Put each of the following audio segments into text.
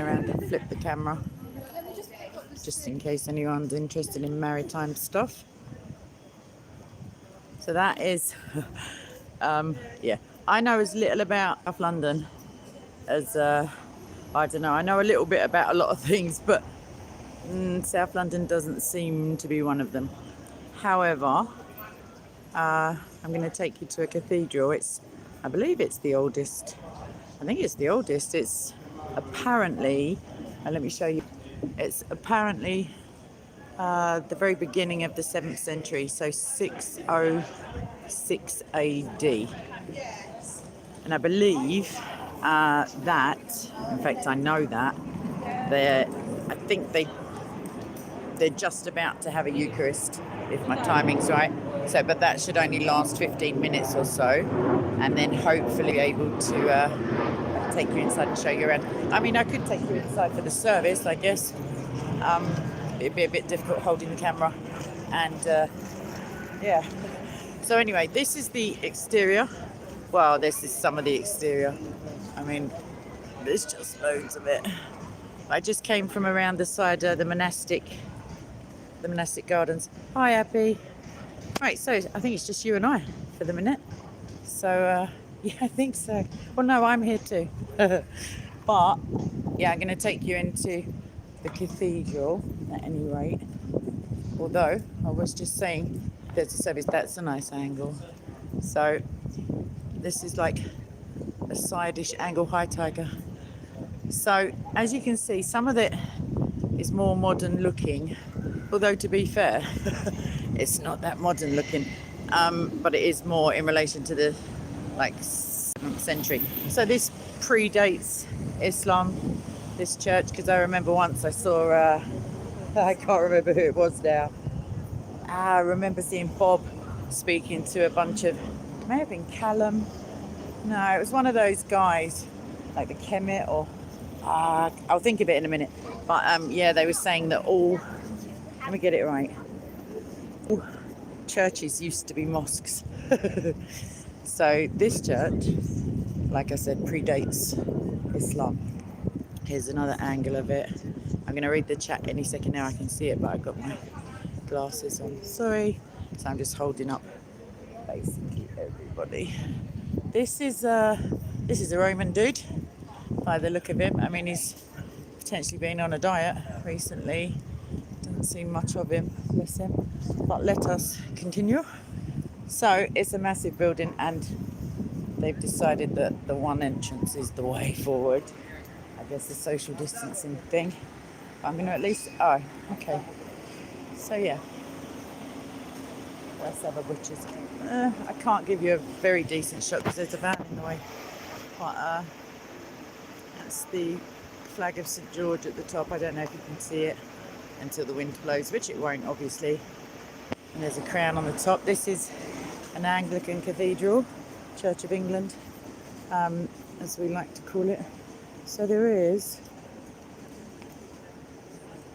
around and flip the camera just in case anyone's interested in maritime stuff. So that is yeah, I know as little about South London as I don't know, I know a little bit about a lot of things, but South London doesn't seem to be one of them. However, I'm going to take you to a cathedral. I believe it's the oldest. I think it's the oldest. It's apparently, let me show you. It's apparently the very beginning of the 7th century, so 606 AD. And I believe that, in fact, I know that I think they're just about to have a Eucharist, if my timing's right. So, but that should only last 15 minutes or so, and then hopefully able to take you inside and show you around. I mean, I could take you inside for the service, I guess. It'd be a bit difficult holding the camera, and yeah. So anyway, this is the exterior. Well, this is some of the exterior. I mean, there's just loads of it. I just came from around the side of the monastic gardens. Hi, Abby. Right, so I think it's just you and I for the minute. So yeah, I think so. Well, no, I'm here too. But yeah, I'm going to take you into the cathedral at any rate. Although I was just saying, there's a service. That's a nice angle. So this is like a side-ish angle. Hi, Tiger. So as you can see, some of it is more modern looking, although to be fair, it's not that modern looking, but it is more in relation to the 7th century. So this predates Islam, this church, because I remember once I saw, I can't remember who it was now. I remember seeing Bob speaking to a bunch of, it may have been Callum. No, it was one of those guys, like the Kemet or, I'll think of it in a minute. But yeah, they were saying that all, let me get it right, all churches used to be mosques. So this church, like I said, predates Islam. Here's another angle of it. I'm going to read the chat any second now. I can see it, but I've got my glasses on. Sorry. So I'm just holding up basically everybody. This is a Roman dude by the look of him. I mean, he's potentially been on a diet recently. Doesn't see much of him, bless him. But let us continue. So it's a massive building, and they've decided that the one entrance is the way forward. I guess the social distancing thing. I'm going to at least, oh, okay. So yeah. Let's have a butcher's. I can't give you a very decent shot because there's a van in the way. But that's the flag of St. George at the top. I don't know if you can see it until the wind blows, which it won't, obviously. And there's a crown on the top. This is an Anglican cathedral, Church of England, as we like to call it. So there is,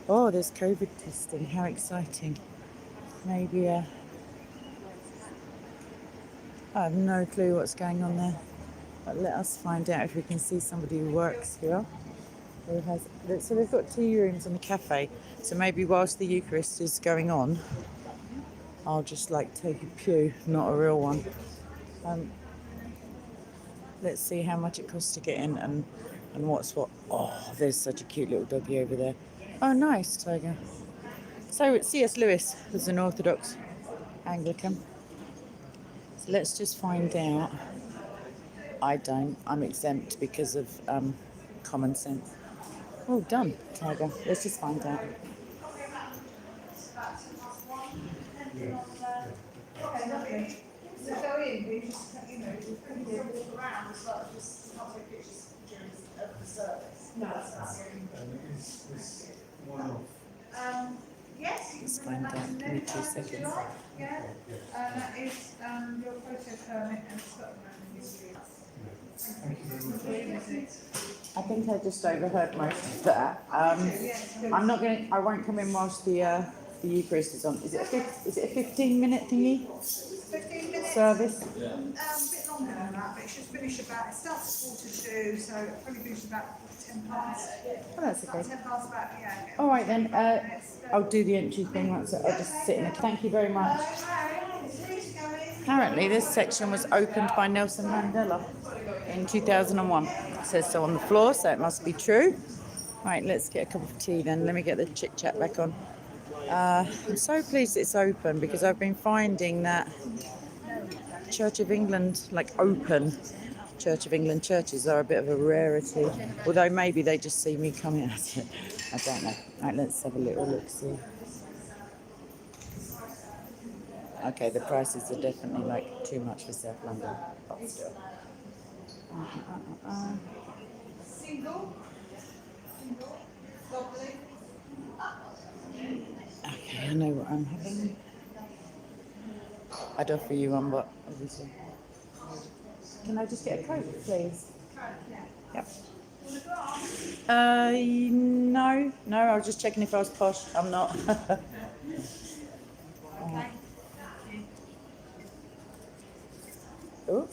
oh, there's COVID testing. How exciting. Maybe I have no clue what's going on there. But let us find out if we can see somebody who works here. So they've got tea rooms and a cafe. So maybe whilst the Eucharist is going on, I'll just take a pew, not a real one. Let's see how much it costs to get in and what's what. Oh, there's such a cute little doggy over there. Oh, nice, Tiger. So C.S. Lewis was an Orthodox Anglican. So let's just find out. I'm exempt because of common sense. Oh, done, Tiger. Let's just find out. Let's find out. Give me 2 seconds. That is your photo permit and I think I just overheard most of that. I won't come in whilst the Eucharist is on. Is it a 15-minute thingy? 15 minutes service? A bit longer than that, but it should finish about, it starts at 2:45, so it'll probably finish about 10 past. Oh, that's okay. 10 past about, yeah. All right then, I'll do the entry thing. That's it. I'll just sit in it. Thank you very much. Apparently, this section was opened by Nelson Mandela in 2001. It says so on the floor, so it must be true. Right, let's get a cup of tea then. Let me get the chit chat back on. I'm so pleased it's open because I've been finding that Church of England, like open Church of England churches, are a bit of a rarity. Although maybe they just see me coming at it. I don't know. Right, let's have a little look see. Okay, the prices are definitely like too much for South London, but still. Single. Lovely. Okay, I know what I'm having. I'd offer you one, but obviously. Can I just get a Coke, please? Yep. No, I was just checking if I was posh. I'm not. Oh,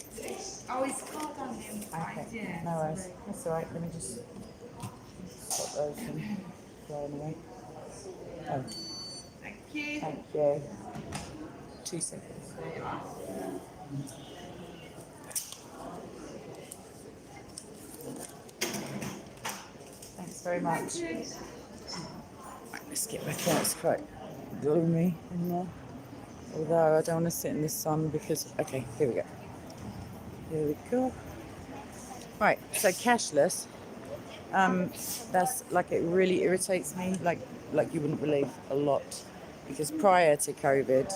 It's card on the inside, okay. yeah. No worries. That's all right. Let me just stop those from flying away. Oh, Thank you. thank you. 2 seconds. Thanks very much. Right, let's get back out. It's quite gloomy in there. Although I don't want to sit in the sun because... Okay, here we go. Here we go. Right, so cashless. That's like, it really irritates me, like you wouldn't believe, a lot. Because prior to COVID,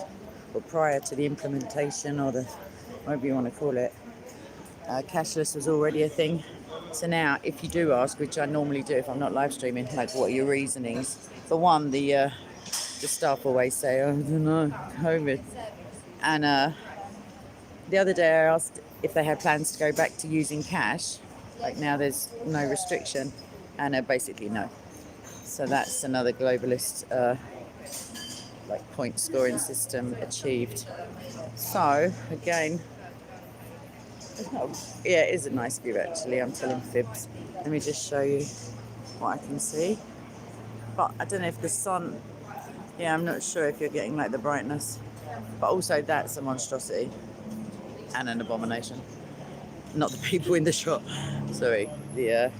or prior to the implementation, or the whatever you want to call it, cashless was already a thing. So now, if you do ask, which I normally do if I'm not live streaming, like what are your reasonings? For one, the staff always say, oh, I don't know, COVID. And the other day I asked if they had plans to go back to using cash. Like now there's no restriction, and basically no. So that's another globalist like point scoring system achieved. So again, yeah, it is a nice view actually. I'm telling fibs. Let me just show you what I can see. But I don't know if the sun, yeah, I'm not sure if you're getting like the brightness. But also that's a monstrosity and an abomination. Not the people in the shop. Sorry, the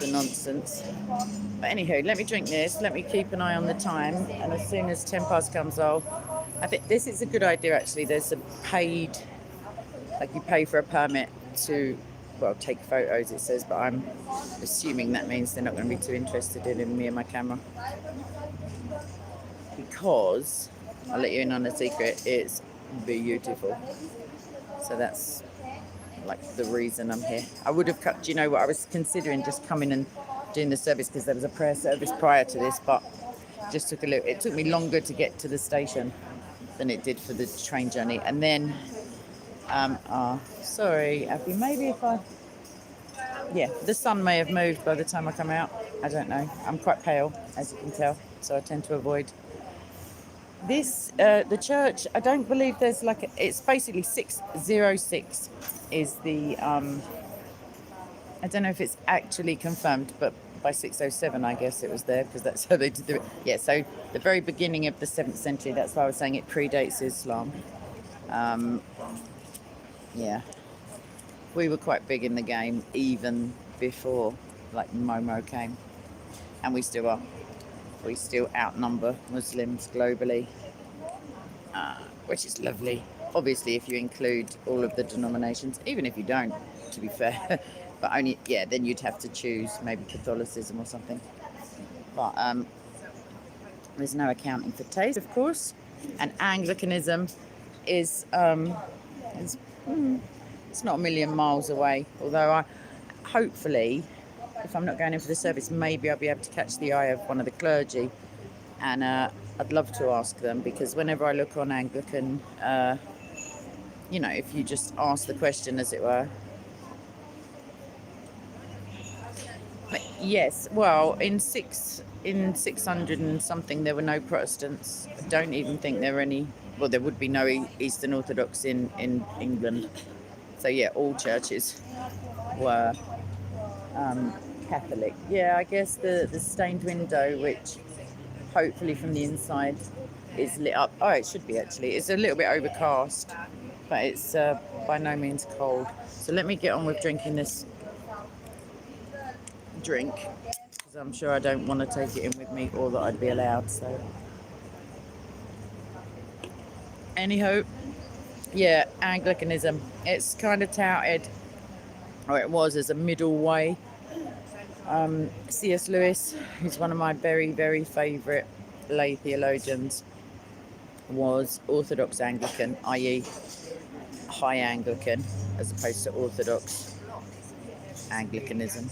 nonsense. But anywho, let me drink this. Let me keep an eye on the time. And as soon as 10 past comes, I think this is a good idea actually. There's a paid, like you pay for a permit to, well, take photos it says, but I'm assuming that means they're not going to be too interested in me and my camera. Because, I'll let you in on a secret, it's beautiful. So that's like the reason I'm here. I would have cut, do you know what, I was considering just coming and doing the service because there was a prayer service prior to this, but just took a little, it took me longer to get to the station than it did for the train journey. And then, sorry, Abby, maybe if I, yeah, the sun may have moved by the time I come out. I don't know. I'm quite pale, as you can tell, so I tend to avoid. This, the church, I don't believe there's like, it's basically 606 is the, I don't know if it's actually confirmed, but by 607 I guess it was there, because that's how they did it. Yeah, so the very beginning of the 7th century, that's why I was saying it predates Islam. Yeah, we were quite big in the game even before like Momo came, and we still are. We still outnumber Muslims globally, which is lovely. Obviously, if you include all of the denominations, even if you don't, to be fair, but only, yeah, then you'd have to choose maybe Catholicism or something. But there's no accounting for taste, of course. And Anglicanism is it's not a million miles away. Although hopefully, if I'm not going in for the service, maybe I'll be able to catch the eye of one of the clergy, and I'd love to ask them, because whenever I look on Anglican, you know, if you just ask the question, as it were. But yes, well, in 600 and something, there were no Protestants. I don't even think there were any well, there would be no Eastern Orthodox in England. So yeah, all churches were Catholic. Yeah, I guess the stained window, which hopefully from the inside is lit up. Oh, it should be actually. It's a little bit overcast, but it's by no means cold. So let me get on with drinking this drink, because I'm sure I don't want to take it in with me, or that I'd be allowed. So anyhow, yeah, Anglicanism. It's kind of touted, or it was, as a middle way. C.S. Lewis, who's one of my very, very favourite lay theologians, was Orthodox Anglican, i.e. High Anglican, as opposed to Orthodox Anglicanism,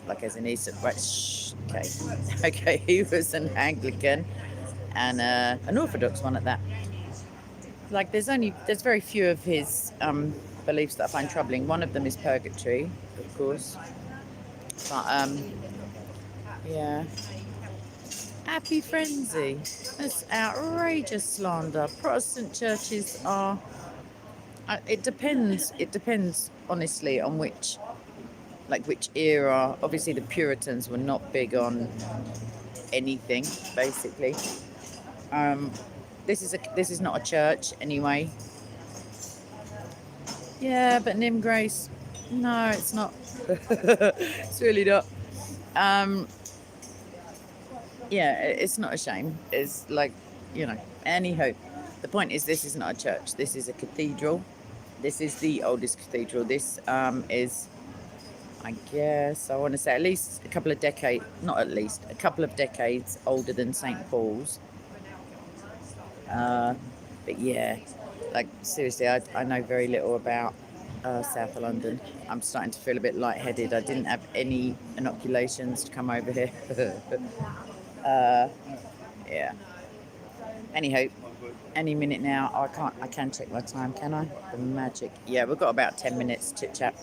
like as in Eastern. Right, okay, okay. He was an Anglican and an Orthodox one at that. Like, there's very few of his beliefs that I find troubling. One of them is purgatory, of course, but yeah. Happy frenzy. That's outrageous slander. Protestant churches are. It depends. It depends, honestly, on which era. Obviously, the Puritans were not big on anything, basically. This is not a church anyway. Yeah, but Nim Grace, no, it's not. It's really not. Yeah, it's not a shame. It's like, anyhow, the point is, this is not a church. This is a cathedral. This is the oldest cathedral. This is, I guess, I want to say at least a couple of decades, not at least, a couple of decades older than St. Paul's. But yeah, like, seriously, I know very little about South London. I'm starting to feel a bit lightheaded. I didn't have any inoculations to come over here. Yeah. Anyhow, any minute now. I can check my time, can I? The magic. Yeah, we've got about 10 minutes chit chat.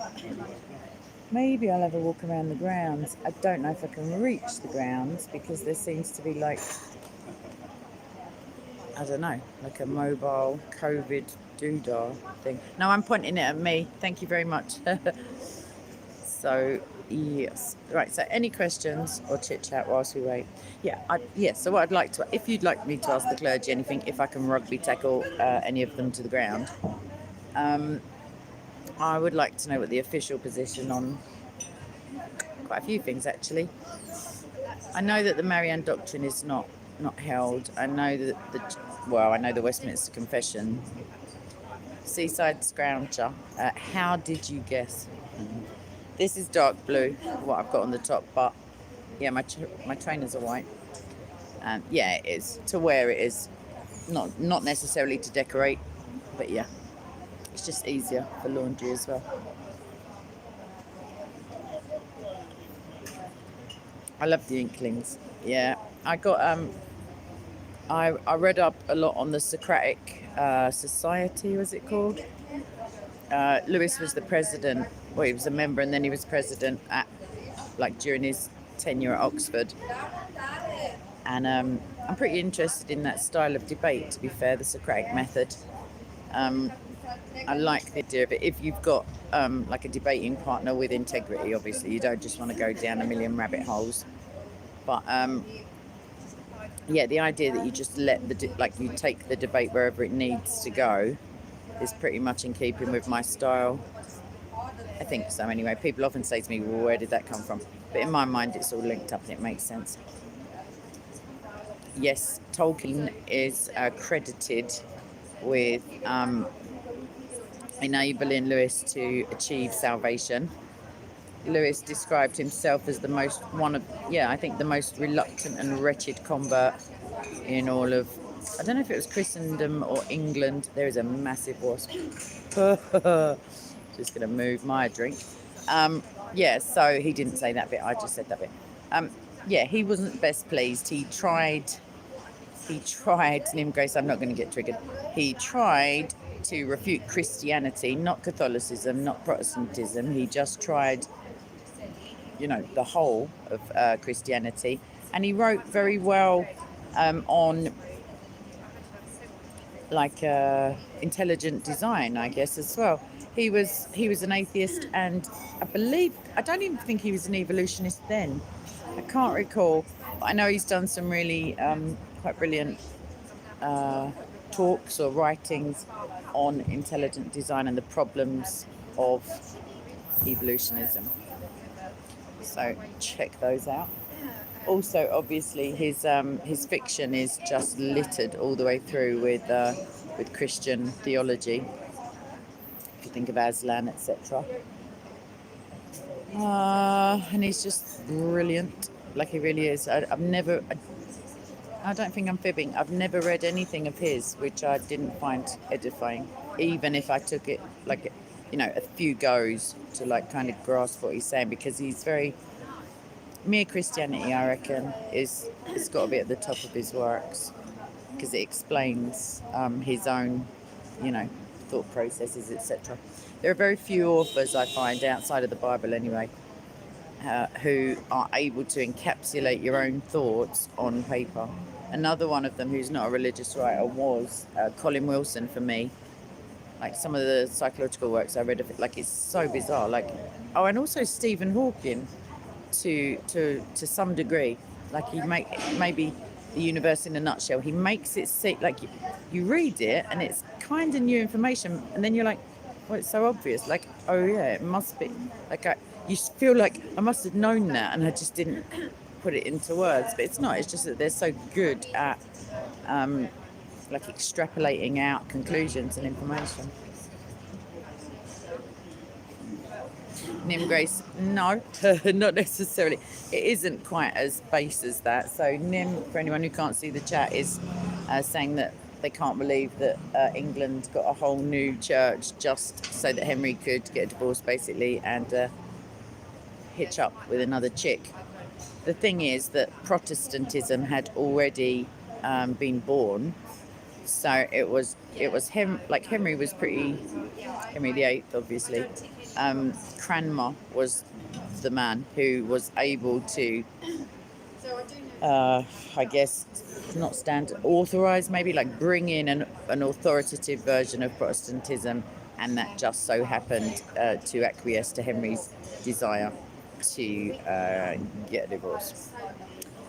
Maybe I'll have a walk around the grounds. I don't know if I can reach the grounds, because there seems to be, like, I don't know, like a mobile COVID doodah thing. No, I'm pointing it at me. Thank you very much. So, yes. Right, so any questions or chit-chat whilst we wait? Yeah, so what I'd like to, if you'd like me to ask the clergy anything, if I can rugby tackle any of them to the ground, I would like to know what the official position on quite a few things, actually. I know that the Marianne doctrine is not held. I know that I know the Westminster Confession. Seaside Scrounger. How did you guess? This is dark blue, what I've got on the top, but yeah, my trainers are white. And yeah, it is to wear. It is not necessarily to decorate, but yeah, it's just easier for laundry as well. I love the Inklings. Yeah, I got I read up a lot on the Socratic Society. Was it called? Lewis was the president. Well, he was a member, and then he was president during his tenure at Oxford. And I'm pretty interested in that style of debate, to be fair, the Socratic method. I like the idea of it. If you've got like a debating partner with integrity, obviously, you don't just want to go down a million rabbit holes. But yeah, the idea that you just let you take the debate wherever it needs to go is pretty much in keeping with my style. I think so, anyway. People often say to me, well, where did that come from? But in my mind, it's all linked up and it makes sense. Yes, Tolkien is credited with enabling Lewis to achieve salvation. Lewis described himself as the most reluctant and wretched convert in all of, I don't know if it was Christendom or England. There is a massive wasp. Just going to move my drink. Yeah, so he didn't say that bit. I just said that bit. Yeah, he wasn't best pleased. He tried, Nim Grace, I'm not going to get triggered. He tried to refute Christianity, not Catholicism, not Protestantism. He just tried, the whole of Christianity. And he wrote very well on like intelligent design, I guess, as well. He was an atheist, and I don't even think he was an evolutionist then. I can't recall, but I know he's done some really quite brilliant talks or writings on intelligent design and the problems of evolutionism. So check those out. Also, obviously, his fiction is just littered all the way through with Christian theology. If you think of Aslan, etc. And he's just brilliant, like he really is. I don't think I'm fibbing. I've never read anything of his which I didn't find edifying, even if I took it like, a few goes to like kind of grasp what he's saying, because he's very mere Christianity, I reckon, it's got to be at the top of his works, because it explains his own, thought processes, etc. There are very few authors, I find, outside of the Bible anyway, who are able to encapsulate your own thoughts on paper. Another one of them who's not a religious writer was Colin Wilson for me. Like some of the psychological works I read of it, like it's so bizarre. Like, oh, and also Stephen Hawking to some degree. Like he maybe the universe in a nutshell. He makes it seem like you read it and it's kind of new information, and then you're like, well, it's so obvious. Like, oh yeah, it must be. Like you feel like I must have known that, and I just didn't put it into words. But it's not. It's just that they're so good at like extrapolating out conclusions and information. Nim Grace, no, not necessarily. It isn't quite as base as that. So Nim, for anyone who can't see the chat, is saying that they can't believe that England got a whole new church just so that Henry could get a divorce, basically, and hitch up with another chick. The thing is that Protestantism had already been born, so it was him. Like Henry was pretty. Henry VIII, obviously. Cranmer was the man who was able to, I guess, not authorise, maybe like bring in an authoritative version of Protestantism, and that just so happened to acquiesce to Henry's desire to get a divorce.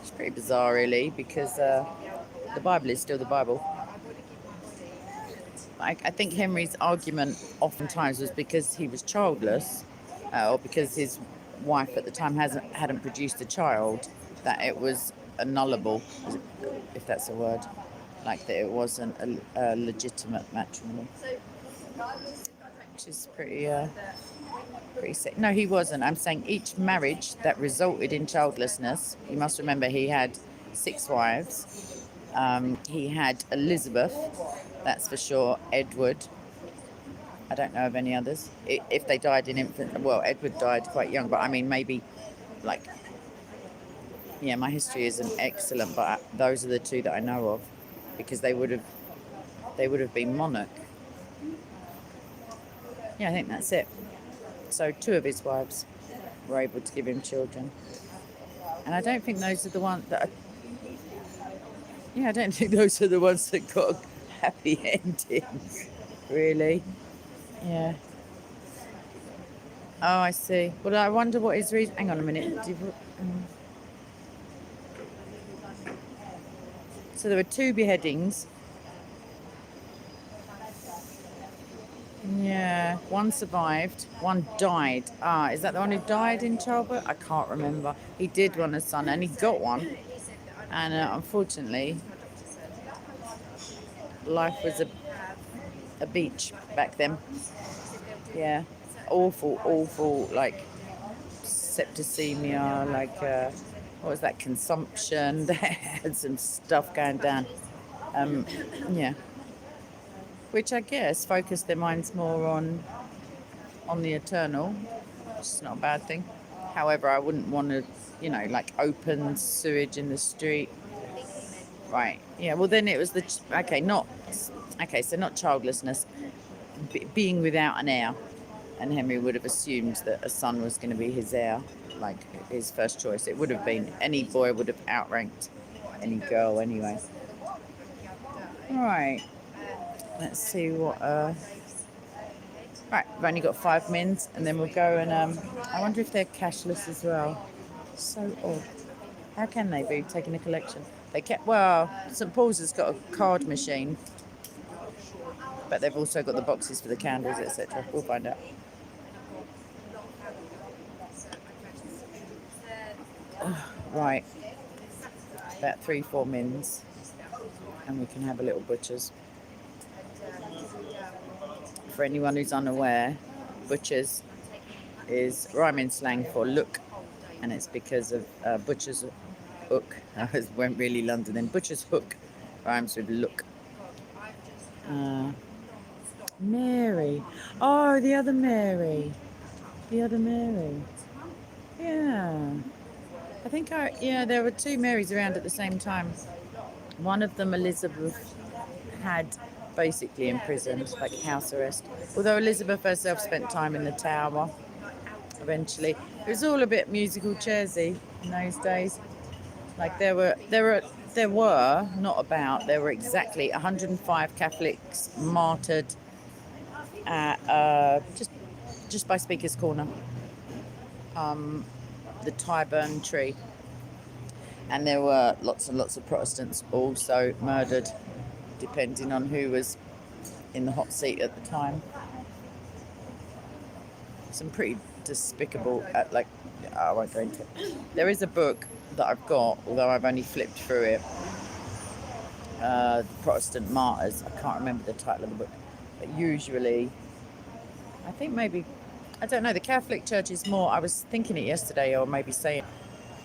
It's pretty bizarre, really, because the Bible is still the Bible. I think Henry's argument oftentimes was because he was childless, or because his wife at the time hadn't produced a child, that it was annullable, if that's a word, like that it wasn't a legitimate matrimony, which is pretty sick. No, he wasn't. I'm saying each marriage that resulted in childlessness. You must remember he had 6 wives. He had Elizabeth, that's for sure. Edward. I don't know of any others. If they died in infant, well, Edward died quite young, but I mean, maybe like, yeah, my history isn't excellent, but those are the 2 that I know of, because they would have been monarch. Yeah, I think that's it. So 2 of his wives were able to give him children, and I don't think those are the ones that. I don't think those are the ones that got a happy ending, really. Yeah. Oh, I see. Well, I wonder what his reason. Hang on a minute. So there were 2 beheadings. Yeah, one survived, one died. Is that the one who died in childbirth? I can't remember. He did want a son, and he got one. And unfortunately, life was a beach back then. Yeah, awful, like septicemia, like what was that, consumption. They had some stuff going down. Yeah, which I guess focused their minds more on the eternal, which is not a bad thing. However, I wouldn't want to, like open sewage in the street. Right. Yeah. Well, then it was so not childlessness, being without an heir, and Henry would have assumed that a son was going to be his heir, like his first choice. It would have been, any boy would have outranked any girl anyway. Right. Let's see what. Right, we've only got 5 minutes, and then we'll go and. I wonder if they're cashless as well. So odd. How can they be taking a collection? They kept. Well, St Paul's has got a card machine, but they've also got the boxes for the candles, etc. We'll find out. Right, about 3-4 mins, and we can have a little butcher's. For anyone who's unaware, butcher's is rhyming slang for look, and it's because of butcher's hook. I went really London then. Butcher's hook rhymes with look. Mary. Oh, the other Mary. The other Mary. Yeah. I think there were 2 Marys around at the same time. One of them, Elizabeth, had basically imprisoned, like house arrest. Although Elizabeth herself spent time in the Tower eventually. It was all a bit musical chairsy in those days. Like there were exactly 105 Catholics martyred at just by Speaker's Corner, the Tyburn Tree, and there were lots and lots of Protestants also murdered, depending on who was in the hot seat at the time. Some pretty despicable, I won't go into it. There is a book that I've got, although I've only flipped through it, Protestant Martyrs. I can't remember the title of the book, but usually, I think maybe, I don't know, the Catholic Church is more, I was thinking it yesterday, or maybe saying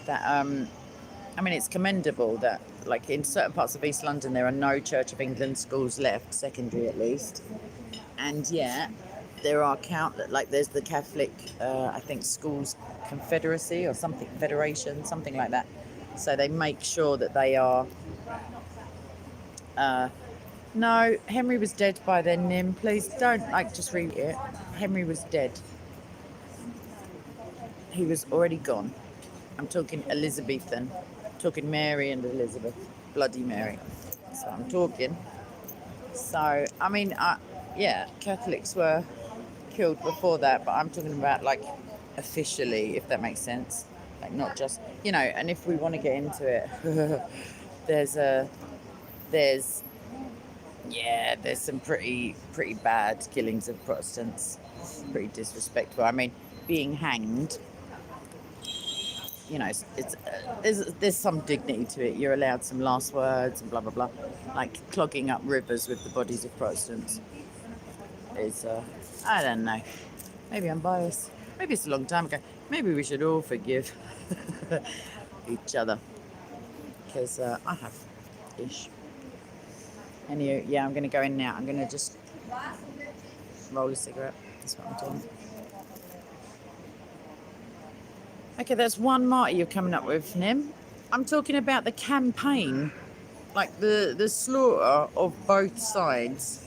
that, I mean, it's commendable that, like, in certain parts of East London, there are no Church of England schools left, secondary at least, and yet there are there's the Catholic, I think, Schools Confederacy or something, Federation, something like that. So they make sure that they are. No, Henry was dead by then, Nim. Please don't, just read it. Henry was dead. He was already gone. I'm talking Elizabethan. I'm talking Mary and Elizabeth. Bloody Mary. That's what I'm talking. So, I mean, Catholics were killed before that, but I'm talking about officially, if that makes sense, not just, and if we want to get into it, there's some pretty bad killings of Protestants, pretty disrespectful. I mean, being hanged, there's some dignity to it. You're allowed some last words and blah blah blah. Like clogging up rivers with the bodies of Protestants is I don't know. Maybe I'm biased. Maybe it's a long time ago. Maybe we should all forgive each other. Because I have ish. Anyway, yeah, I'm going to go in now. I'm going to just roll a cigarette. That's what I'm doing. Okay, that's one martyr you're coming up with, Nim. I'm talking about the campaign. Like the slaughter of both sides.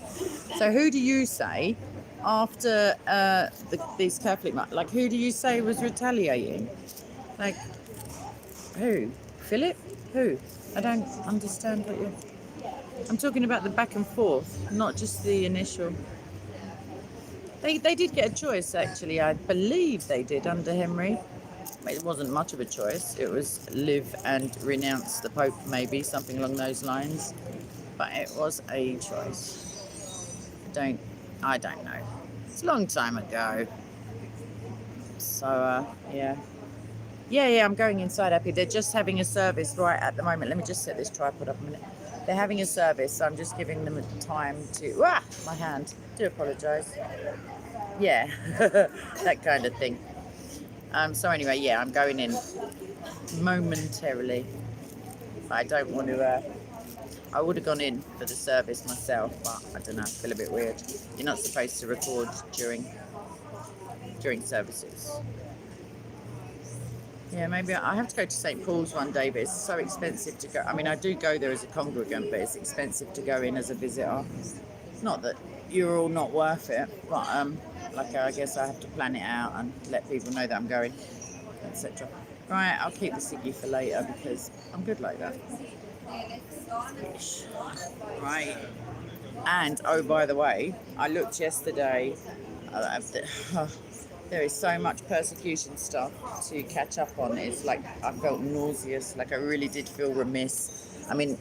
So who do you say after these Catholic, who do you say was retaliating? Like, who? Philip? Who? I don't understand what you're... I'm talking about the back and forth, not just the initial. They did get a choice, actually. I believe they did under Henry. It wasn't much of a choice. It was live and renounce the Pope, maybe, something along those lines. But it was a choice. I don't know. It's a long time ago. So, yeah. Yeah, I'm going inside, Happy. They're just having a service right at the moment. Let me just set this tripod up a minute. They're having a service, so I'm just giving them time to... my hand. Do apologise. Yeah, that kind of thing. So anyway, yeah, I'm going in momentarily. I don't want to... I would have gone in for the service myself, but I don't know, I feel a bit weird. You're not supposed to record during services. Yeah, maybe I have to go to St Paul's one day, but it's so expensive to go. I mean, I do go there as a congregant, but it's expensive to go in as a visitor. Not that you're all not worth it, but I guess I have to plan it out and let people know that I'm going, etc. Right, I'll keep the ciggy for later because I'm good like that. Right. And oh, by the way, I looked yesterday. Uh, there is so much persecution stuff to catch up on. It's like I felt nauseous. Like I really did feel remiss. I mean,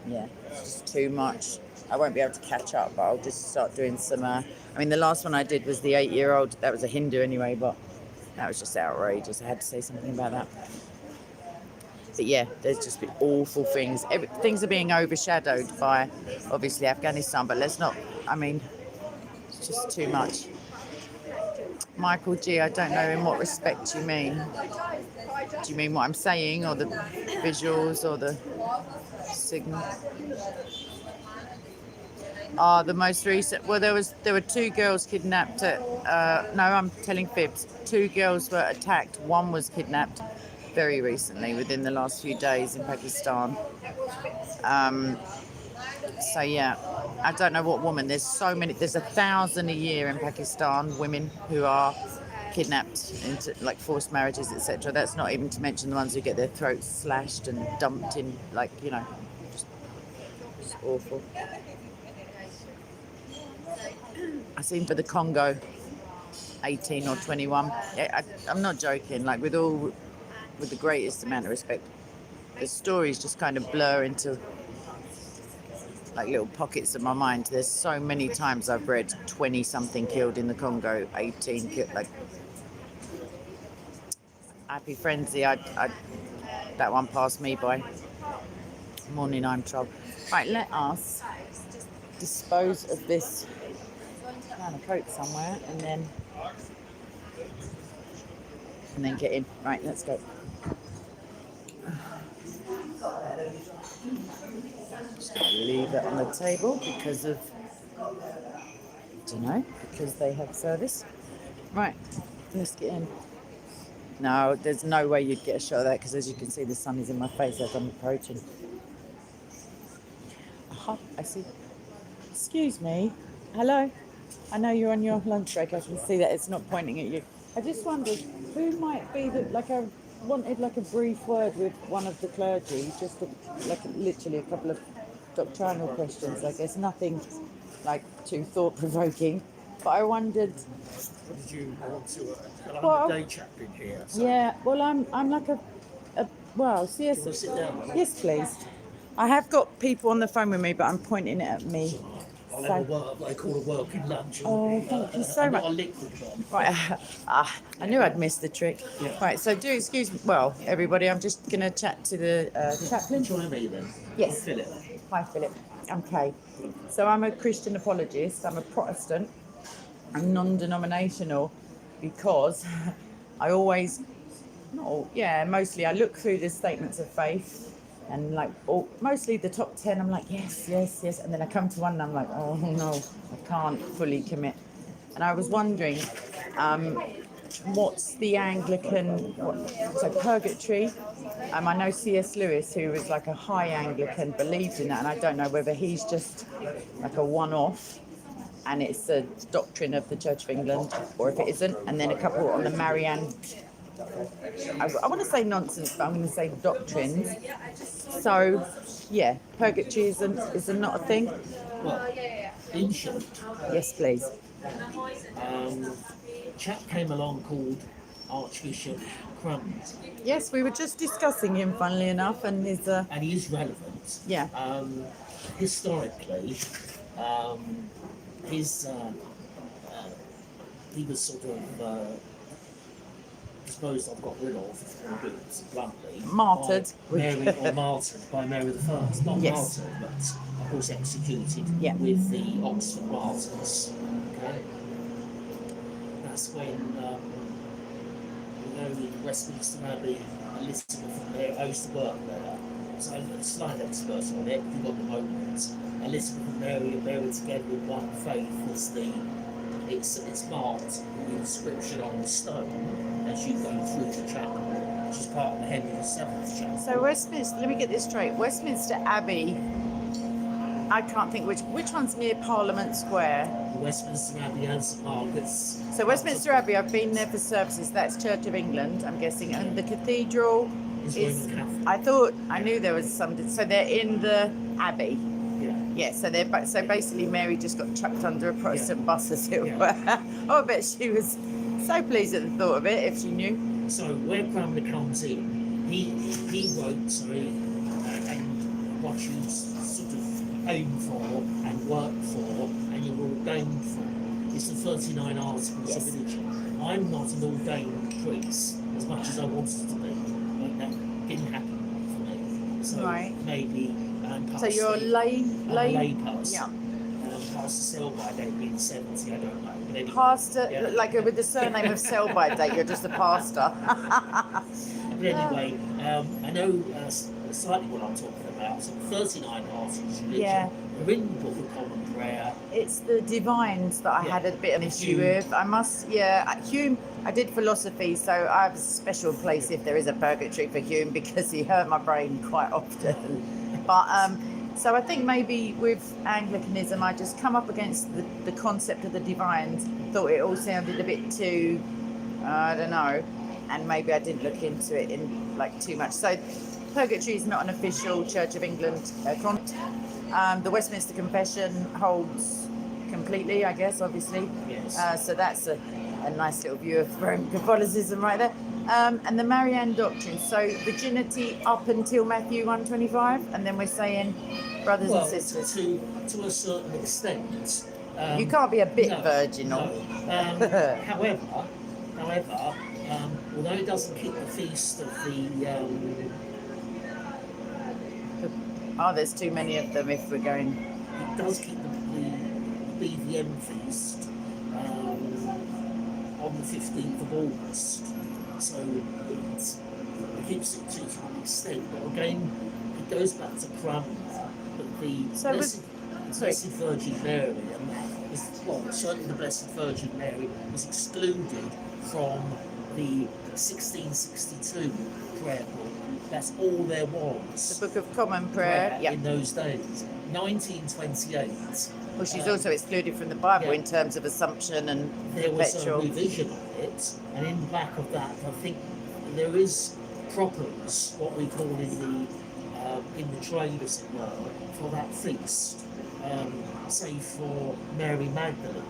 yeah, it's just too much. I won't be able to catch up, but I'll just start doing some. I mean, the last one I did was the 8-year-old. That was a Hindu anyway, but that was just outrageous. I had to say something about that. But yeah, there's just been awful things. Things are being overshadowed by, obviously, Afghanistan, but let's not, I mean, it's just too much. Michael G, I don't know in what respect you mean. Do you mean what I'm saying, or the visuals, or the signal? The most recent, well, there were 2 girls kidnapped at, no, I'm telling fibs. 2 girls were attacked. 1 was kidnapped very recently, within the last few days in Pakistan. So yeah, I don't know what woman. There's so many. There's 1,000 a year in Pakistan, women who are kidnapped into like forced marriages, etc. That's not even to mention the ones who get their throats slashed and dumped in, like, you know, just awful. I seen for the Congo, 18 or 21. I'm not joking. Like with the greatest amount of respect, the stories just kind of blur into like little pockets of my mind. There's so many times I've read 20 something killed in the Congo, 18 killed. Like Happy Frenzy, that one passed me by. Morning, I'm trouble. Right, let us dispose of this can of Coke somewhere and then get in. Right, let's go. Just gonna leave it on the table because of, I don't know, because they have service. Right, let's get in. No, there's no way you'd get a shot of that because, as you can see, the sun is in my face as I'm approaching. Aha, I see. Excuse me. Hello. I know you're on your lunch break. I can see that it's not pointing at you. I just wondered who might be that. Like, I wanted like a brief word with one of the clergy, just literally a couple of doctrinal questions. I guess nothing like too thought-provoking. But I wondered. What did you want to? Well, I'm a day chaplain here. So yeah. Well, I'm like a well. do you want to CS. sit down? Yes, please. I have got people on the phone with me, but I'm pointing it at me. I'll have what they call a working lunch. Oh, thank you so much. Not a liquid one. Right, I knew I'd missed the trick. Yeah. Right, so do excuse me. Well, everybody, I'm just going to chat to the chaplain. Join me then. Yes. Philip. Hi, Philip. Okay. So I'm a Christian apologist. I'm a Protestant. I'm non-denominational because I always, mostly I look through the statements of faith. And like, mostly the top 10, I'm like, yes. And then I come to one and I'm like, oh no, I can't fully commit. And I was wondering, what's the Anglican, so purgatory? I know C.S. Lewis, who was like a high Anglican, believed in that. And I don't know whether he's just like a one-off and it's a doctrine of the Church of England, or if it isn't. And then a couple on the Marianne, I want to say nonsense, but I'm going to say doctrines. So, yeah, purgatory is not a thing. Well, ancient. Yes, please. A chap came along called Archbishop Crumbs, Yes, we were just discussing him, funnily enough, and his. and he is relevant. Yeah. Historically, he was sort of disposed of, got rid of, or put it bluntly, Martyred. martyred by Mary the First. Not Yes. martyred, but of course executed Yeah. with the Oxford martyrs. Okay, that's when the Westminster Abbey, Elizabeth and Mary, I used to work there, so I'm a slight expert on it. If you've got the moment, Elizabeth and Mary are buried together in one faith. It's marked with the inscription on the stone as you go through the chapel, which is part of the Henry VII chapel. So Westminster, let me get this straight. Westminster Abbey, I can't think which one's near Parliament Square. The Westminster Abbey and St Margaret's. So Westminster Abbey, I've been there for services. That's Church of England, I'm guessing, and the Cathedral is is. Roman Catholic. I knew there was some. So they're in the Abbey. Yeah. Yeah, so so basically Mary just got chucked under a Protestant bus, as it Yeah. were. Oh, I bet she was so pleased at the thought of it, if she knew. So where Cranmer comes in, he wrote, and what you sort of aim for and work for and you're ordained for is the 39 Articles Yes. of Religion. I'm not an ordained priest as much as I wanted to be, but that didn't happen for me. So Right. maybe So you're I'm a lay person. Yeah. Pastor sell by date being 70, I don't know. But anyway, Pastor, yeah. like with the surname of sell by date, you're just a pastor. But anyway, I know slightly what I'm talking about. So 39 articles of religion. Yeah. They're in the Book of Common Prayer. It's the divines that I had a bit of an issue Hume. with. I must, Hume, I did philosophy, so I have a special place if there is a purgatory for Hume because he hurt my brain quite often. But, so I think maybe with Anglicanism, I just come up against the concept of the divines, thought it all sounded a bit too, I don't know, and maybe I didn't look into it in like too much. So purgatory is not an official Church of England concept. The Westminster Confession holds completely, I guess, obviously. Yes. So that's a nice little view of Roman Catholicism right there. And the Marianne doctrine, so virginity up until Matthew 1:25, and then we're saying brothers Well, and sisters. to a certain extent. You can't be a bit no, virginal. No. However, although it doesn't keep the feast of the Oh, there's too many of them if we're going. it does keep the BVM feast on the 15th of August. So it keeps it to an extent. But again, it goes back to Cranmer. But the Blessed Virgin Mary, certainly the Blessed Virgin Mary, was excluded from the 1662 prayer book. That's all there was. The Book of Common Prayer, in those days. 1928. Well, she's also excluded from the Bible yeah. in terms of Assumption and there was perpetual. a revision of it, and in the back of that, I think there is propers, what we call in the trade, as it were, for that feast. Say for Mary Magdalene,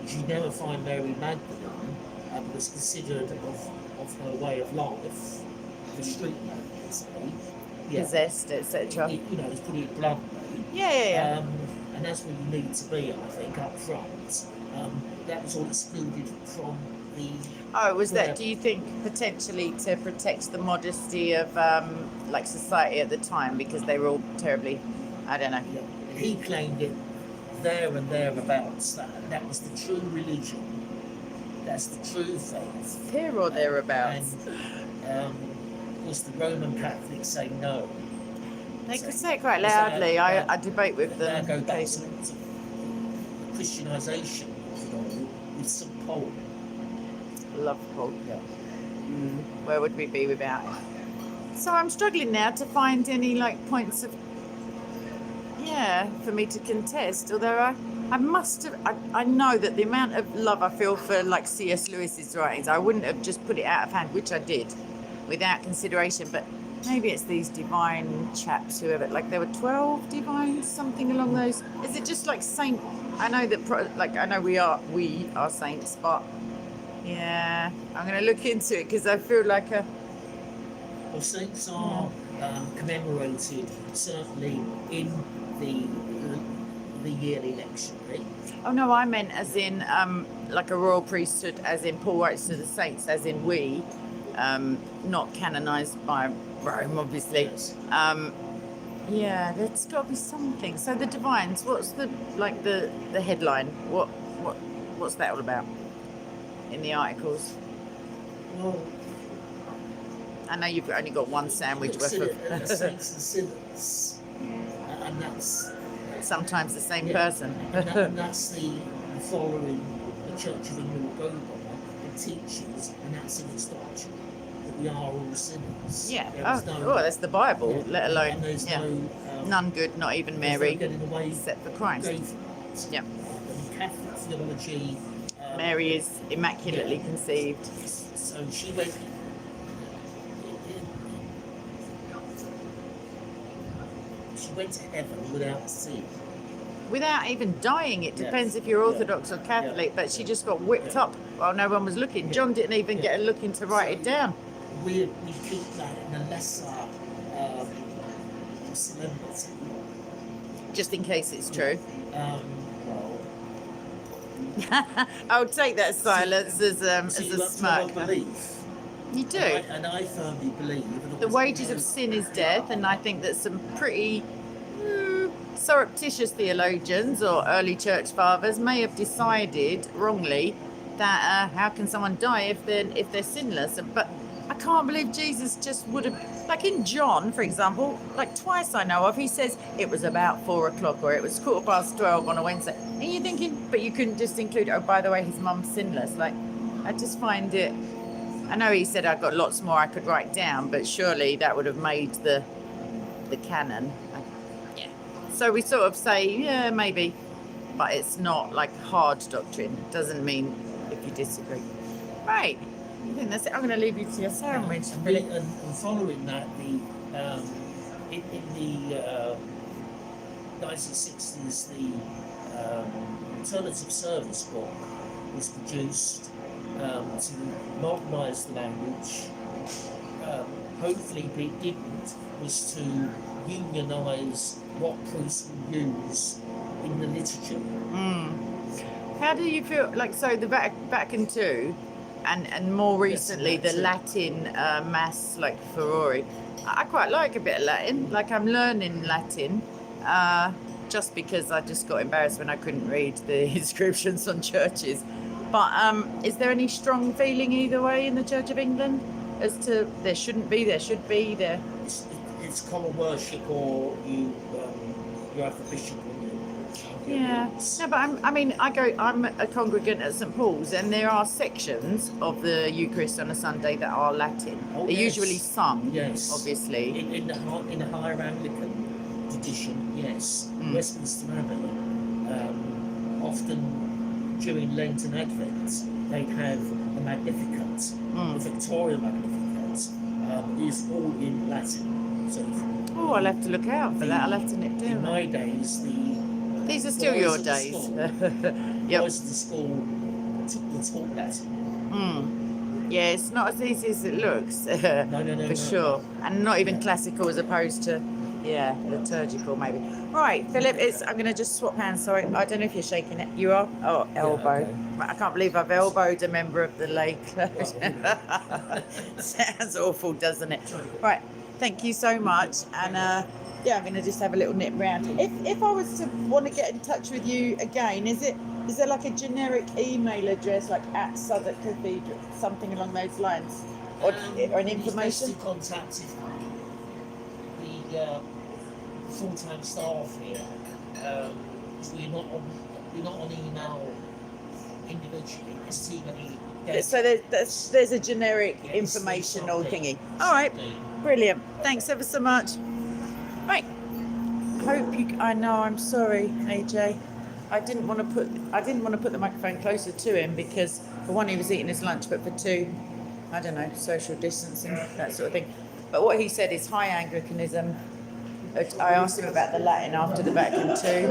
you never find Mary Magdalene was considered of her way of life, the street name, say, Possessed, etc. You know, to put it bluntly. Yeah. And that's where you need to be, I think, up front. That was all excluded from the. Oh, was that? Do you think potentially to protect the modesty of like society at the time because they were all terribly, I don't know. Yeah. He claimed it there and thereabouts. That was the true religion. That's the true faith. There or thereabouts. And of course, the Roman Catholics say no. They could say it quite loudly. I debate with them. Go back to Christianisation with St. Paul. Love Paul. Yeah. Where would we be without it? So I'm struggling now to find any like points of for me to contest. Although I must have. I know that the amount of love I feel for like C.S. Lewis's writings, I wouldn't have just put it out of hand, which I did, without consideration. But maybe it's these divine chaps who have it. Like there were 12 divines, something along those. Is it just like saint? I know that. I know we are saints, but yeah, I'm going to look into it because I feel like Well, saints are commemorated certainly in the yearly lectionary. Oh no, I meant as in like a royal priesthood, as in Paul writes to the saints, as in we, not canonized by Rome, obviously. Yes. Yeah, there's got to be something. So the divines, what's the headline? What's that all about in the articles? Well, I know you've only got one sandwich worth of. Saints and sinners, and that's sometimes the same person. and that's the following the Church of England will go by and teaches, and that's in its doctrine that we are all sinners. Yeah. No, that's the Bible, let alone. And there's none good, not even Mary, getting away except for Christ. Yeah. In Catholic theology, Mary is immaculately conceived. So she went. She went to heaven without sin. without even dying. It depends if you're Orthodox or Catholic, but she just got whipped up while no one was looking. John didn't even get a look in to write it down. We keep that in a lesser solemnity. Just in case it's true. Well, I'll take that silence as a smirk. Belief. You do. And I firmly believe The wages of sin is death, and I think that some pretty surreptitious theologians or early church fathers may have decided wrongly that how can someone die if they're sinless? But I can't believe Jesus just would have, like in John, for example, like twice I know of, he says it was about 4 o'clock or it was 12:15 on a Wednesday. And you're thinking, but you couldn't just include, oh, by the way, his mum's sinless. Like, I just find it, I know he said I've got lots more I could write down, but surely that would have made the canon. Yeah. So we sort of say, yeah, maybe, but it's not like hard doctrine. It doesn't mean if you disagree. Right. I think that's it. I'm going to leave you to your sandwich. And following that, in the 1960s, the alternative service book was produced to modernise the language. Hopefully, what it didn't was to unionise what priests would use in the liturgy. How do you feel? Like, so the Vatican II, and more recently the Latin Mass, like Furore. I quite like a bit of Latin. Like, I'm learning Latin, just because I just got embarrassed when I couldn't read the inscriptions on churches. But is there any strong feeling either way in the Church of England as to there shouldn't be, there should be, there? It's common worship, or you have the bishop. Yeah, no, but I'm a congregant at St Paul's, and there are sections of the Eucharist on a Sunday that are Latin. They're usually sung, obviously. In the higher Anglican tradition, yes. Westminster Abbey, often during Lent and Advent, they have the Magnificat, the Victoria Magnificat, is all in Latin. So I'll have to look out for that. I'll have to nip down. In my days, these are still your days. Yep. Boys at the school taught Latin. Yeah, it's not as easy as it looks. No, for sure. And not even classical as opposed to, liturgical maybe. Right, Philip, I'm going to just swap hands. Sorry, I don't know if you're shaking it. You are? Oh, elbow. Okay. Right, I can't believe I've elbowed a member of the lay clergy. Sounds awful, doesn't it? Right, thank you so much. And I'm going to just have a little nip round. If I was to want to get in touch with you again, is there like a generic email address, like at Southwark Cathedral, something along those lines, or an information? Best to contact the full-time staff here. We're not on email individually. There's too many. So there's a generic informational thingy. All right, brilliant. Thanks ever so much. Right. I know. I'm sorry, AJ. I didn't want to put the microphone closer to him because, for one, he was eating his lunch, but for two, I don't know, social distancing, that sort of thing. But what he said is high Anglicanism. I asked him about the Latin after the Vatican II.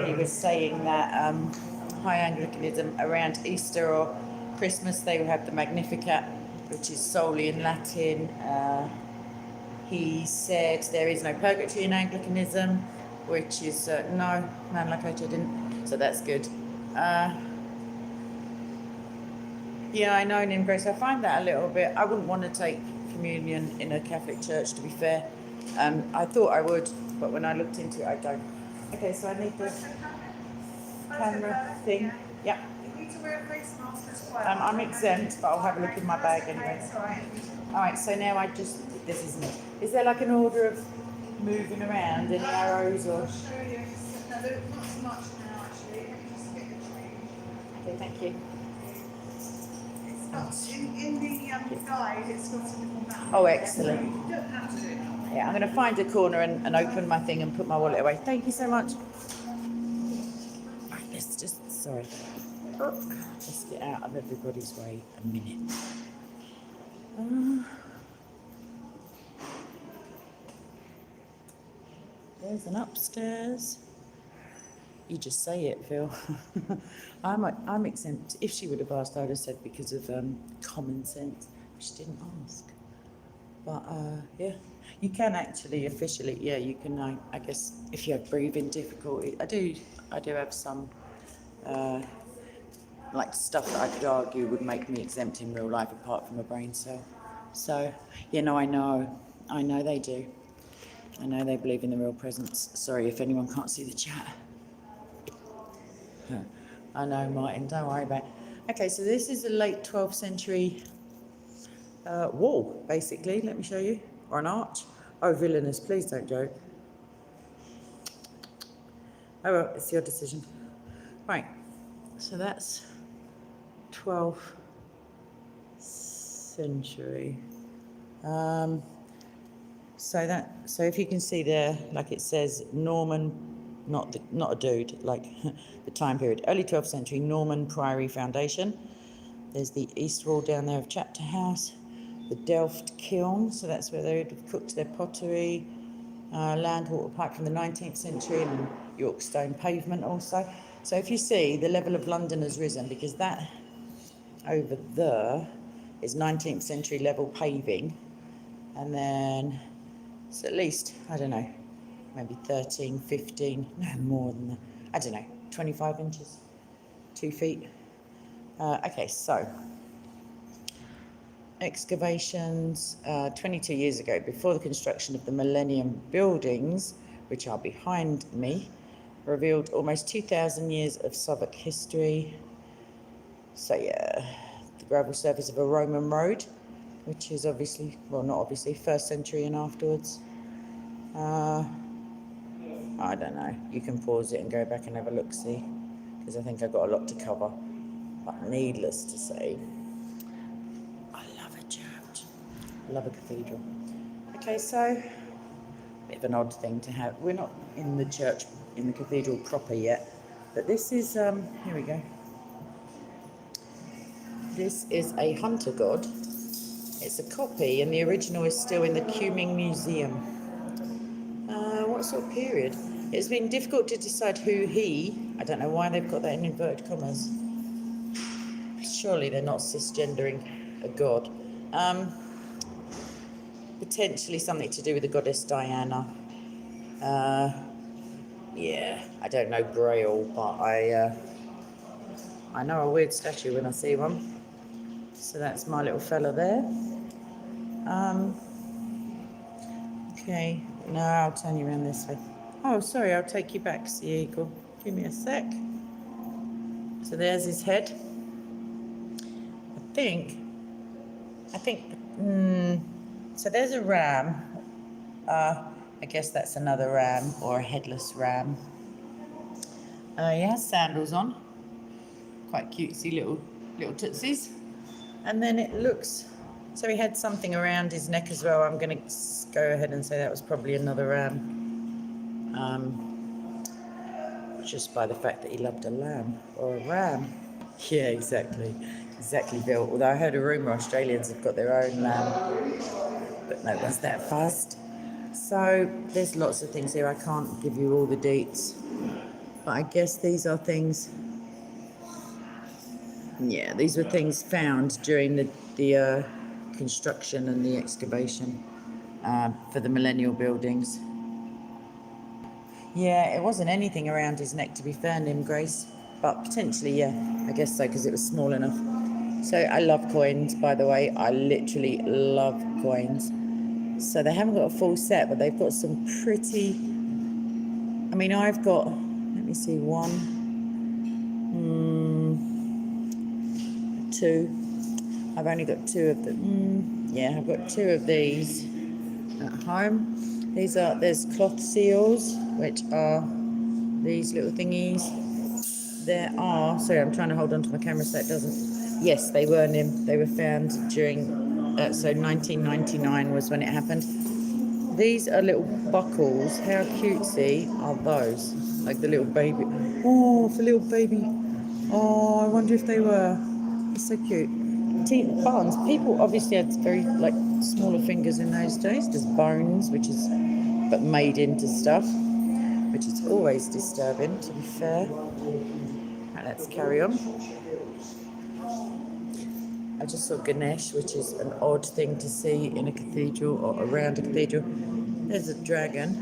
He was saying that high Anglicanism around Easter or Christmas they would have the Magnificat, which is solely in Latin. He said there is no purgatory in Anglicanism, which is no, man like I didn't. So that's good. I know in Grace. I find that a little bit. I wouldn't want to take communion in a Catholic church, to be fair. I thought I would, but when I looked into it, I don't. Okay, so I need the camera thing. Yeah. You need to wear a face mask as well. I'm exempt, but I'll have a look in my bag anyway. All right, so now this isn't it. Is there like an order of moving around, any arrows or? I'll show you. No, there's not so much now actually. Let me just get the change. Okay, thank you. It's got in the guide. It's got a little map. Oh, excellent. You don't have to do it. Yeah, I'm going to find a corner and open my thing and put my wallet away. Thank you so much. Right, let's get out of everybody's way a minute. There's an upstairs. You just say it, Phil. I'm exempt. If she would have asked, I would have said because of common sense. She didn't ask. But yeah, you can actually officially, yeah, you can. I guess if you have breathing difficulty, I do have some like stuff that I could argue would make me exempt in real life, apart from a brain cell. So you know, I know they do. I know they believe in the real presence. Sorry if anyone can't see the chat. I know, Martin, don't worry about it. Okay, so this is a late 12th century wall, basically. Let me show you. Or an arch. Oh, villainous, please don't joke. Oh, well, it's your decision. Right, so that's 12th century. So if you can see there, like it says Norman, not a dude, like the time period, early 12th century Norman Priory Foundation. There's the east wall down there of Chapter House, the Delft kiln, so that's where they would have cooked their pottery, land water pipe from the 19th century, and York stone pavement also. So if you see, the level of London has risen, because that over there is 19th century level paving, and then it's at least, I don't know, maybe 13, 15, no more than that, I don't know, 25 inches, 2 feet. Okay, so excavations 22 years ago, before the construction of the Millennium buildings, which are behind me, revealed almost 2,000 years of Southwark history. So yeah, the gravel surface of a Roman road, which is obviously, well, not obviously, 1st century and afterwards. I don't know, you can pause it and go back and have a look-see, because I think I've got a lot to cover. But needless to say, I love a church. I love a cathedral. Okay, so, a bit of an odd thing to have. We're not in the church, in the cathedral proper yet, but this is, here we go. This is a hunter god. It's a copy, and the original is still in the Cuming Museum. What sort of period? It's been difficult to decide who he, I don't know why they've got that in inverted commas. Surely they're not cisgendering a god. Potentially something to do with the goddess Diana. Yeah, I don't know Braille, but I know a weird statue when I see one. So that's my little fella there. Okay, now I'll turn you around this way. Oh, sorry, I'll take you back, Sea Eagle. Give me a sec. So there's his head. I think, so there's a ram. I guess that's another ram, or a headless ram. He has sandals on. Quite cutesy little tootsies. And then it looks, so he had something around his neck as well. I'm going to go ahead and say that was probably another ram. Just by the fact that he loved a lamb, or a ram. Yeah, exactly, Bill. Although I heard a rumour Australians have got their own lamb, but no one's that fast. So there's lots of things here. I can't give you all the deets, but I guess these are things. Yeah, these were things found during the construction and the excavation for the millennial buildings. Yeah, it wasn't anything around his neck, to be fair, Nim Grace, but potentially, yeah, I guess so, because it was small enough. So I love coins, by the way. I literally love coins. So they haven't got a full set, but they've got some pretty, I mean, I've got, let me see, 2. I've only got 2 of them. Yeah, I've got 2 of these at home. There's cloth seals, which are these little thingies. There are, sorry, I'm trying to hold on to my camera so it doesn't, yes, they were found during, so 1999 was when it happened. These are little buckles. How cutesy are those? Like the little baby. Oh, for little baby. Oh, I wonder if they were. It's so cute. Buttons. People obviously had very like smaller fingers in those days. There's bones, which is but made into stuff. which is always disturbing, to be fair. Right, let's carry on. I just saw Ganesh, which is an odd thing to see in a cathedral or around a cathedral. There's a dragon.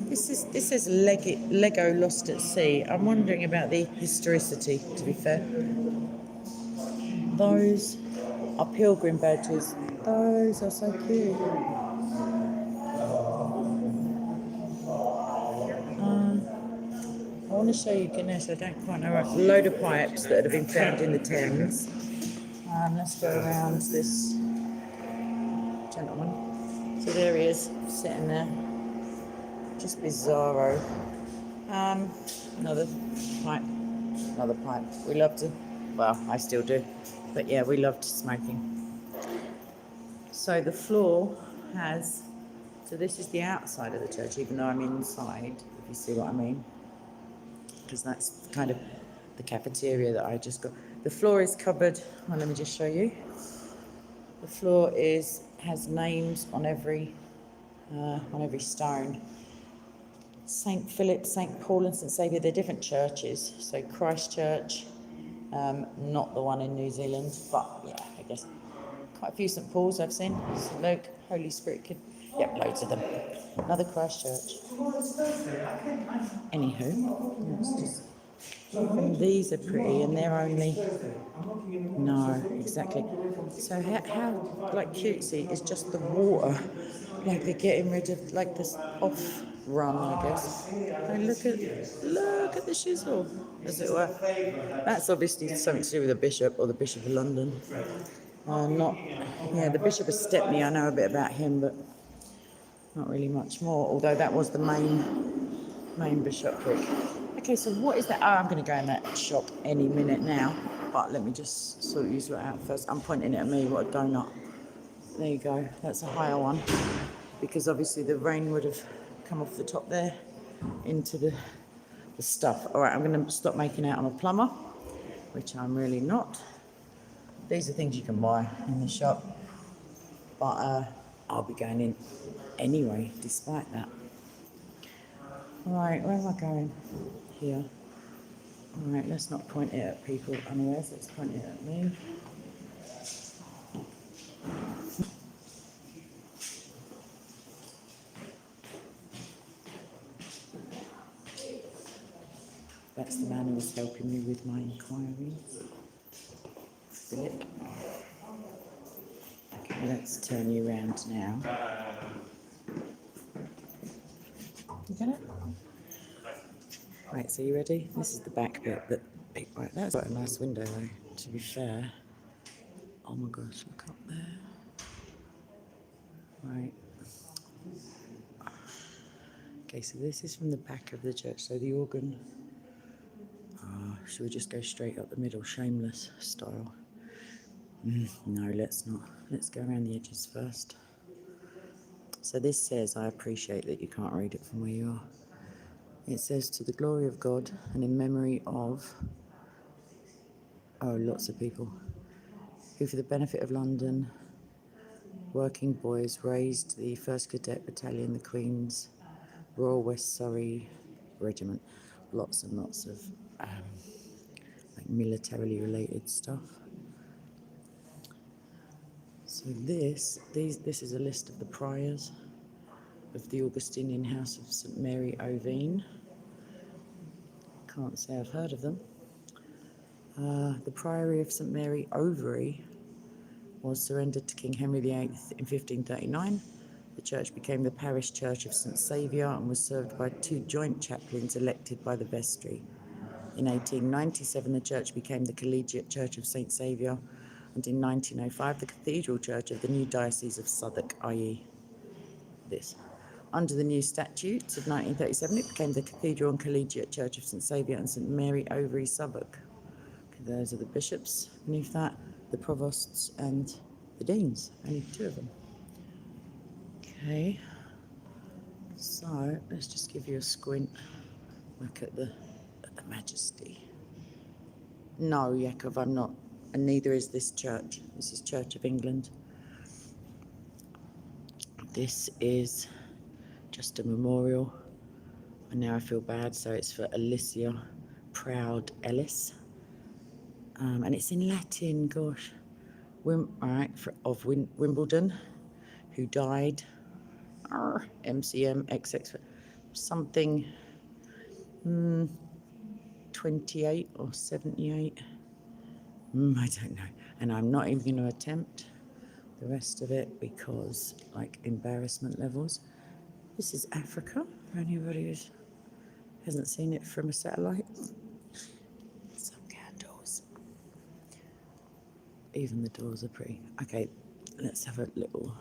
This says Lego Lost at Sea. I'm wondering about the historicity, to be fair. Those are pilgrim badges. Those are so cute. I want to show you Ganesh. I don't quite know. A load of pipes that have been found in the Thames. Let's go around this gentleman. So there he is, sitting there. Just bizarro. Another pipe. Another pipe. We love to, well, I still do. But yeah, we loved smoking. So the floor has, so this is the outside of the church, even though I'm inside, if you see what I mean. Because that's kind of the cafeteria that I just got. The floor is covered, well, let me just show you. The floor has names on every stone. St. Philip, St. Paul and St. Saviour, they're different churches. So Christ Church, not the one in New Zealand, but yeah, I guess quite a few St. Paul's I've seen. St. Luke, Holy Spirit Kid, yep, loads of them. Another Christ Church. Anywho, it's just, these are pretty and they're only, no, exactly. So how like cutesy is just the water, like they're getting rid of like this off run, I guess. And look at the chisel, as it were. That's obviously something to do with the bishop or the Bishop of London. The Bishop of Stepney, I know a bit about him, but not really much more, although that was the main bishopric. Okay, so what is that? Oh, I'm going to go in that shop any minute now, but let me just sort you out first. I'm pointing it at me, what a donut. There you go, that's a higher one, because obviously the rain would have come off the top there into the stuff. All right, I'm going to stop making out I'm a plumber, which I'm really not. These are things you can buy in the shop, but I'll be going in anyway, despite that. Right, where am I going? Here. Alright, let's not point it at people unawares, let's point it at me. That's the man who was helping me with my inquiries. Philip. Okay, let's turn you around now. You got it? Right, so you ready? This is the back bit right, that's quite a nice window though, to be fair. Oh my gosh, look up there. Right. Okay, so this is from the back of the church, so the organ. Should we just go straight up the middle, shameless style? No, let's not. Let's go around the edges first. So this says, I appreciate that you can't read it from where you are. It says, to the glory of God and in memory of, lots of people, who for the benefit of London working boys raised the 1st Cadet Battalion, the Queen's Royal West Surrey Regiment. Lots and lots of like militarily related stuff. So this is a list of the priors of the Augustinian House of St Mary Ovine. Can't say I've heard of them. The Priory of St Mary Overy was surrendered to King Henry VIII in 1539. The church became the parish church of St Saviour and was served by 2 joint chaplains elected by the vestry. In 1897, the church became the Collegiate Church of St Saviour, and in 1905, the Cathedral Church of the new Diocese of Southwark, i.e. this. Under the new statutes of 1937, it became the Cathedral and Collegiate Church of St Saviour and St Mary Overy, Southwark. Okay, those are the bishops. Beneath that, the provosts and the deans, only 2 of them. Okay, so let's just give you a squint look at the majesty. No, Yakov, I'm not, and neither is this church. This is Church of England. This is just a memorial And now I feel bad, so it's for Alicia Proud Ellis. And it's in Latin, gosh. Wimbledon, who died, MCM XX, something, 28 or 78. I don't know. And I'm not even going to attempt the rest of it because, like, embarrassment levels. This is Africa, for anybody who hasn't seen it from a satellite. Some candles. Even the doors are pretty. Okay, let's have a little.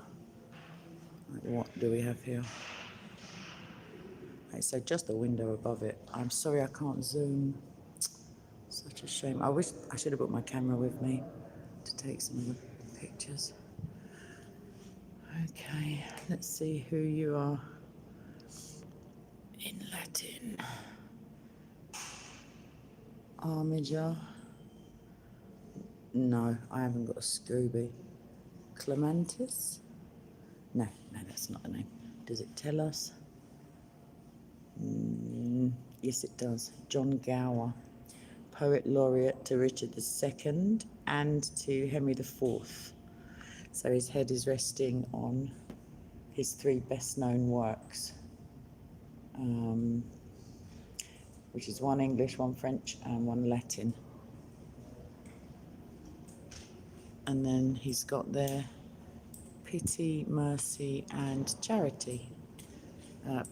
Like, what do we have here? Okay, so just the window above it. I'm sorry I can't zoom. Such a shame. I wish I should have brought my camera with me to take some of the pictures. Okay, let's see who you are in Latin. Armiger. No, I haven't got a Scooby. Clementis? No, that's not a name. Does it tell us? Yes, it does. John Gower, Poet Laureate to Richard II and to Henry IV. So his head is resting on his 3 best-known works, which is 1 English, 1 French, and 1 Latin. And then he's got there pity, mercy, and charity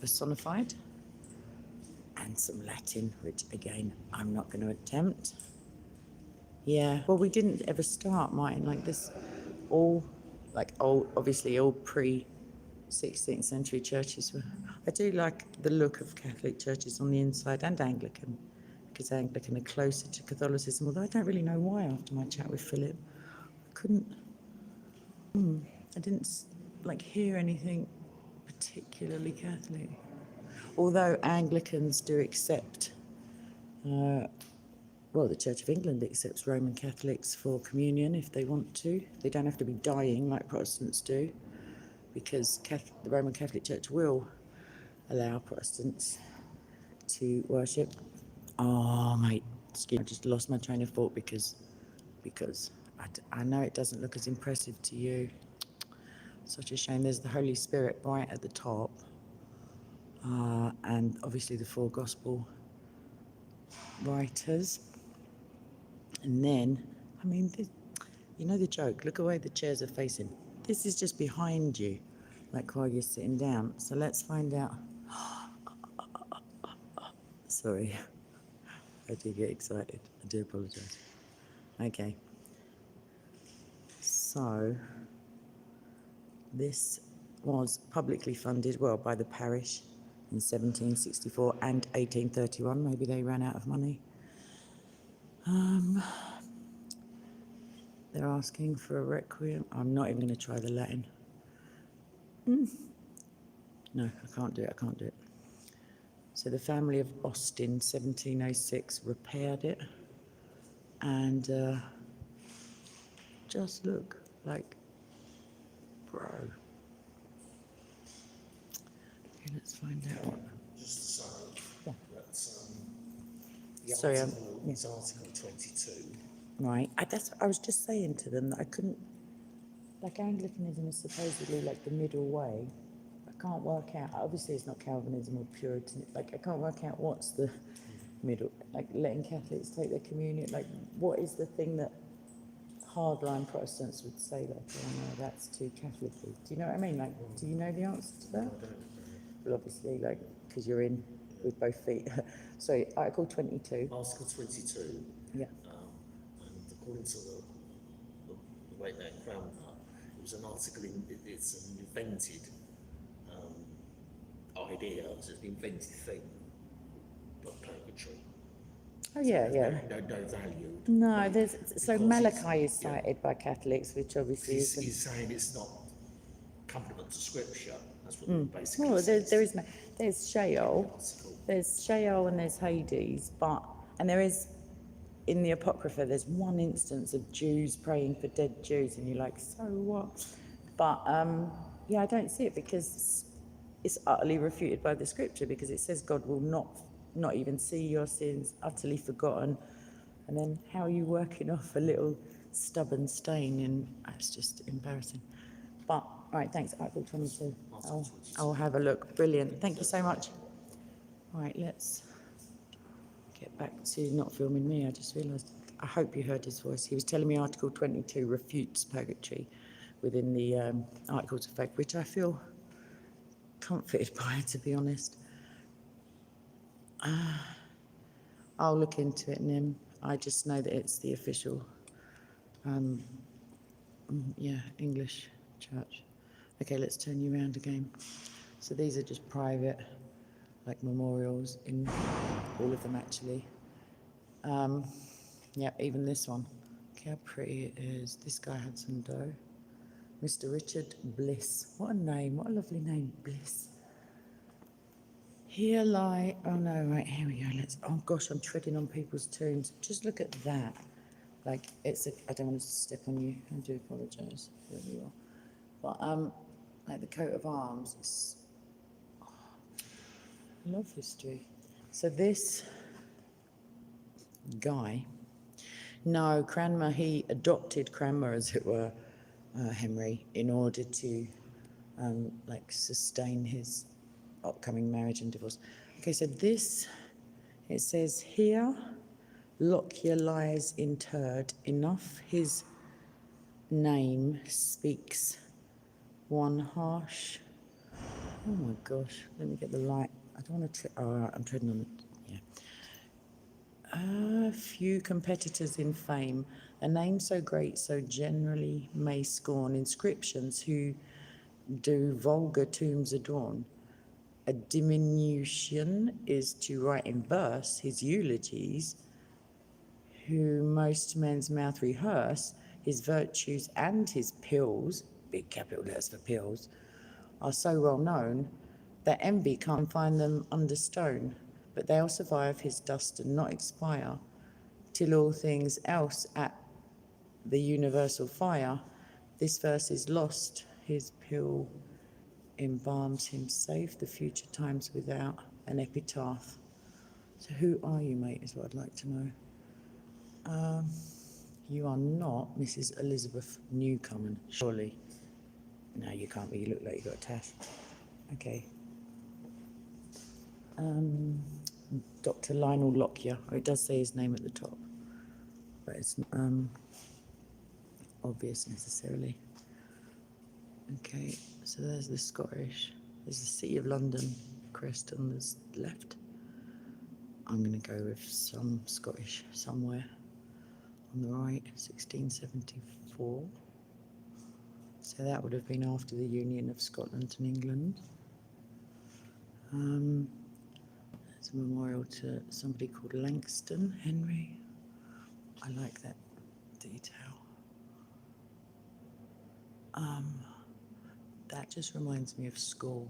personified, and some Latin, which again I'm not going to attempt. Yeah, well, we didn't ever start, Martin, like this, all like old, obviously all pre-16th century churches were. I do like the look of Catholic churches on the inside, and Anglican, because Anglican are closer to Catholicism, although I don't really know why after my chat with Philip. I didn't like hear anything particularly Catholic. Although Anglicans do accept, the Church of England accepts Roman Catholics for communion if they want to. They don't have to be dying like Protestants do, because the Roman Catholic Church will allow Protestants to worship. Oh, mate, excuse me, I just lost my train of thought because I know it doesn't look as impressive to you. Such a shame. There's the Holy Spirit right at the top, and obviously the 4 gospel writers. And then, I mean, you know the joke, look away the chairs are facing. This is just behind you, like while you're sitting down. So let's find out. Sorry, I do get excited. I do apologise. Okay. So, this was publicly funded, by the parish in 1764 and 1831. Maybe they ran out of money. They're asking for a requiem. I'm not even going to try the Latin. No, I can't do it. So the family of Austin, 1706, repaired it. And just look like, bro. Okay, let's find out what. Just to say that Sorry, it's Article 22. Right, I was just saying to them that I couldn't, like, Anglicanism is supposedly like the middle way. I can't work out, obviously it's not Calvinism or Puritan, like I can't work out what's the middle, like letting Catholics take their communion, like what is the thing that hardline Protestants would say, like, oh no, that's too Catholic. Do you know what I mean? Like, do you know the answer to that? Well, obviously, like, because you're in with both feet. Sorry, Article 22. Article 22. Yeah. And according to the way they found that, it was an article it's an invented idea, so it's an invented thing, but purgatory. Oh yeah, yeah. No value. No, so Malachi is cited by Catholics, which obviously he's saying it's not accompaniment to Scripture. That's what it basically well, says. there's Sheol, and there's Hades, and there is, in the Apocrypha, there's one instance of Jews praying for dead Jews, and you're like, so what? But yeah, I don't see it because it's utterly refuted by the scripture, because it says God will not even see your sins, utterly forgotten. And then how are you working off a little stubborn stain? And it's just embarrassing. But, all right, thanks. Article 22. I'll have a look. Brilliant. Thank you so much. All right, let's get back to not filming me. I just realised. I hope you heard his voice. He was telling me Article 22 refutes purgatory within the Articles of Faith, which I feel comforted by, to be honest. I'll look into it, Nim. I just know that it's the official, English church. Okay, let's turn you around again. So these are just private, like memorials, in all of them actually. Yeah, even this one. Look how pretty it is. This guy had some dough. Mr. Richard Bliss. What a name, what a lovely name, Bliss. Here lie, oh no, right, here we go. Oh gosh, I'm treading on people's tombs. Just look at that. Like, I don't want to step on you. I do apologise. There we are. But, like the coat of arms, I love history. So this guy, no, Cranmer, he adopted Cranmer, as it were, Henry, in order to, sustain his upcoming marriage and divorce. Okay, so this, it says here, Lockyer lies interred. Enough his name speaks one harsh. Oh my gosh, let me get the light. I don't want to, I'm treading on it, yeah. Few competitors in fame, a name so great, so generally may scorn inscriptions who do vulgar tombs adorn. A diminution is to write in verse his eulogies, who most men's mouth rehearse, his virtues and his pills, big capital letters for pills, are so well known that envy can't find them under stone, but they'll survive his dust and not expire, till all things else at the universal fire. This verse is lost, his pill embalms him safe, the future times without an epitaph. So who are you, mate, is what I'd like to know. You are not Mrs. Elizabeth Newcomen, surely. No, you can't be, you look like you got a tash. Okay. Dr. Lionel Lockyer. Oh, it does say his name at the top, but it's not obvious necessarily. Okay, so there's the Scottish. There's the City of London crest on the left. I'm going to go with some Scottish somewhere. On the right, 1674. So that would have been after the union of Scotland and England. There's a memorial to somebody called Langston Henry. I like that detail. That just reminds me of school.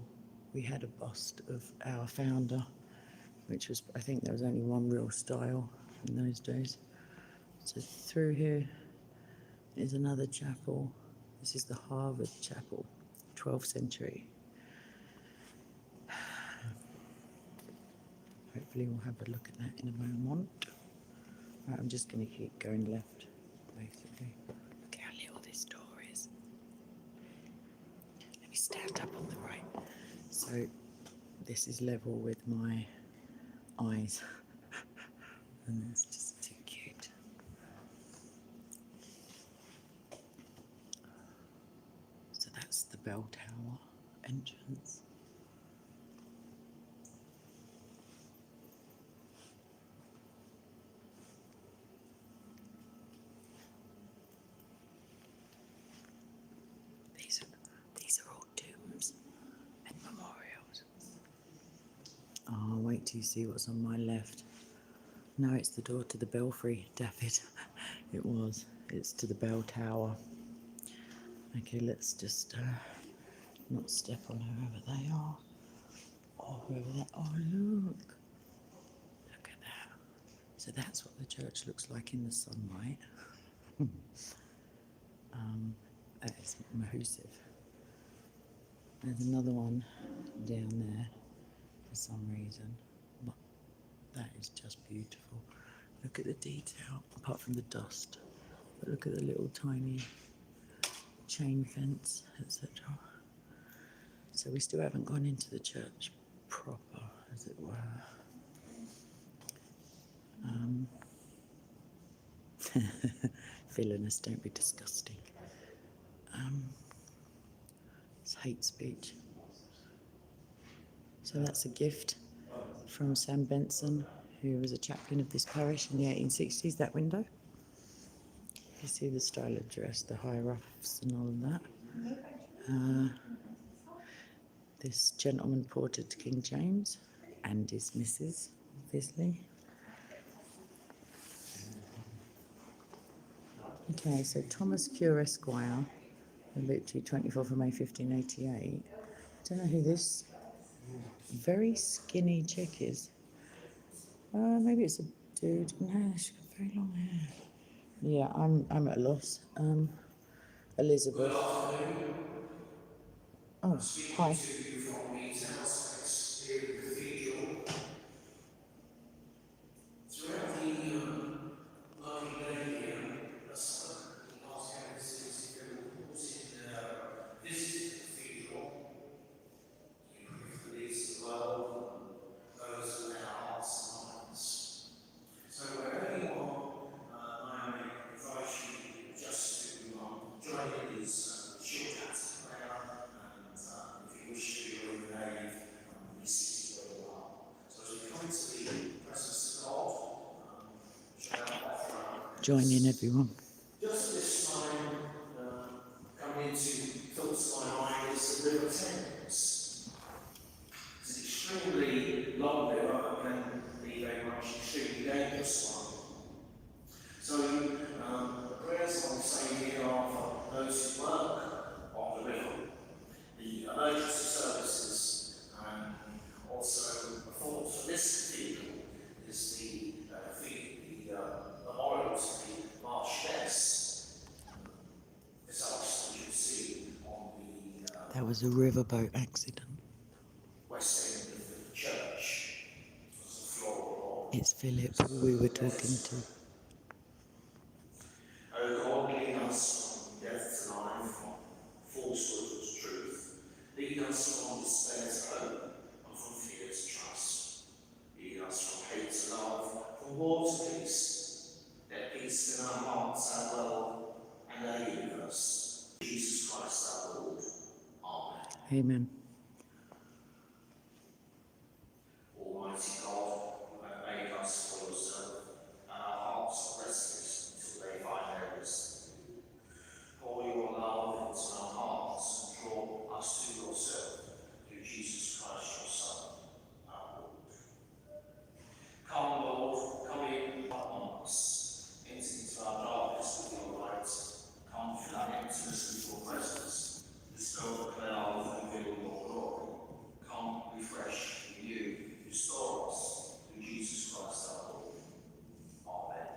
We had a bust of our founder, which was, I think there was only one real style in those days. So through here is another chapel. This is the Harvard Chapel, 12th century. Hopefully we'll have a look at that in a moment. Right, I'm just going to keep going left, basically. Look how little this door is. Let me stand up on the right. So this is level with my eyes. And it's just too cute. So that's the bell tower entrance. These are all tombs and memorials. Oh, wait till you see what's on my left. No, it's the door to the belfry, David. It was. It's to the bell tower. Okay, let's just not step on whoever they are. Or whoever that. Oh, look. Look at that. So that's what the church looks like in the sunlight. That is massive. There's another one down there for some reason, but that is just beautiful. Look at the detail, apart from the dust. But look at the little tiny chain fence, etc. So we still haven't gone into the church proper, as it were. Villainous, don't be disgusting. It's hate speech. So that's a gift from Sam Benson, who was a chaplain of this parish in the 1860s, that window. You see the style of dress, the high ruffs and all of that. This gentleman ported to King James and his missus, obviously. Okay, so Thomas Cure Esquire, literally 24th of May 1588. I don't know who this very skinny chick is. Maybe it's a dude. No, she's got very long hair. Yeah, I'm at a loss. Elizabeth. Oh, hi. Throughout the working day here at Southwark, the Archaeological visited the Cathedral, you briefly the world, those in their hearts and minds. So wherever you are, I invite you just to join in these short acts of prayer, and if you wish to be illuminated, be seated where you are. So as we come into the presence of God, Join in, everyone. just this time, coming into thoughts of my mind is the River Thames. It's an extremely long river and be very much extremely dangerous one. So the prayers I will say here are for those who work on the river, the emergency services, and also a thought for this cathedral is the memorial to the Marchioness. This arch that you see on the That was a riverboat accident. west end of the church. It was a floral. It's Philip, who we were talking to. O God, lead us from death to life, from falsehood to truth. Lead us from despair to hope, and from fear to trust. Lead us from hate to love, from war to peace. Let peace in our hearts, our world, and our universe. Jesus Christ our Lord. Amen. Amen. Almighty God, who have made us for yourself, and our hearts are restless until they find their rest. Pour your love into our hearts and draw us to yourself through Jesus Christ, your Son, our Lord. Come, Lord, come in among us, into our darkness with your light. Come, fill our emptiness with your presence. Dispel the cloud and reveal your glory. Come, refresh, renew, restore us through Jesus Christ our Lord. Amen.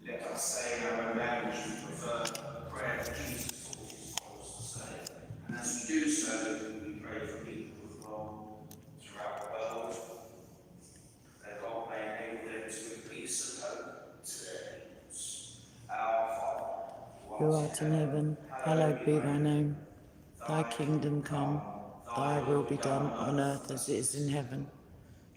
Let us say in our own language we prefer the prayer that Jesus taught his followers to say. And as we do so, we pray for people of God throughout the world, that God may enable them to bring peace and hope to their peoples. Our Father, Who art in heaven, hallowed be thy name. Thy kingdom come, thy will be done on earth as it is in heaven.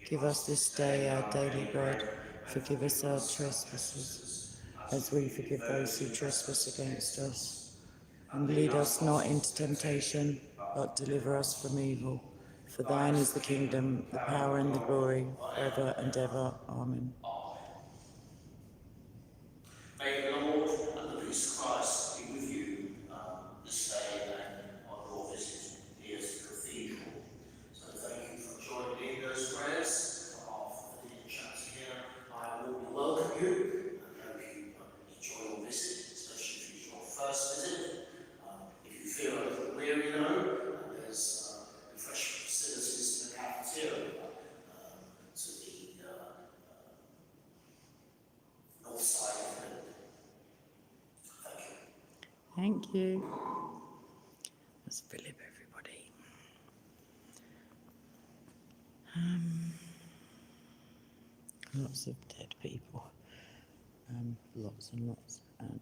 Give us this day our daily bread. Forgive us our trespasses, as we forgive those who trespass against us. And lead us not into temptation, but deliver us from evil. For thine is the kingdom, the power and the glory, forever and ever. Amen. may the Lord and the peace of Christ be with you this day and on your visit here to the Cathedral. So thank you for joining in those prayers. On behalf of the Dean Chapter here, I will welcome you and hope you enjoy your visit, especially if it's your first visit. If you feel a little weary though, there's refreshment facilities in the cafeteria to the Thank you. That's Philip, everybody. Lots of dead people. Lots and lots. And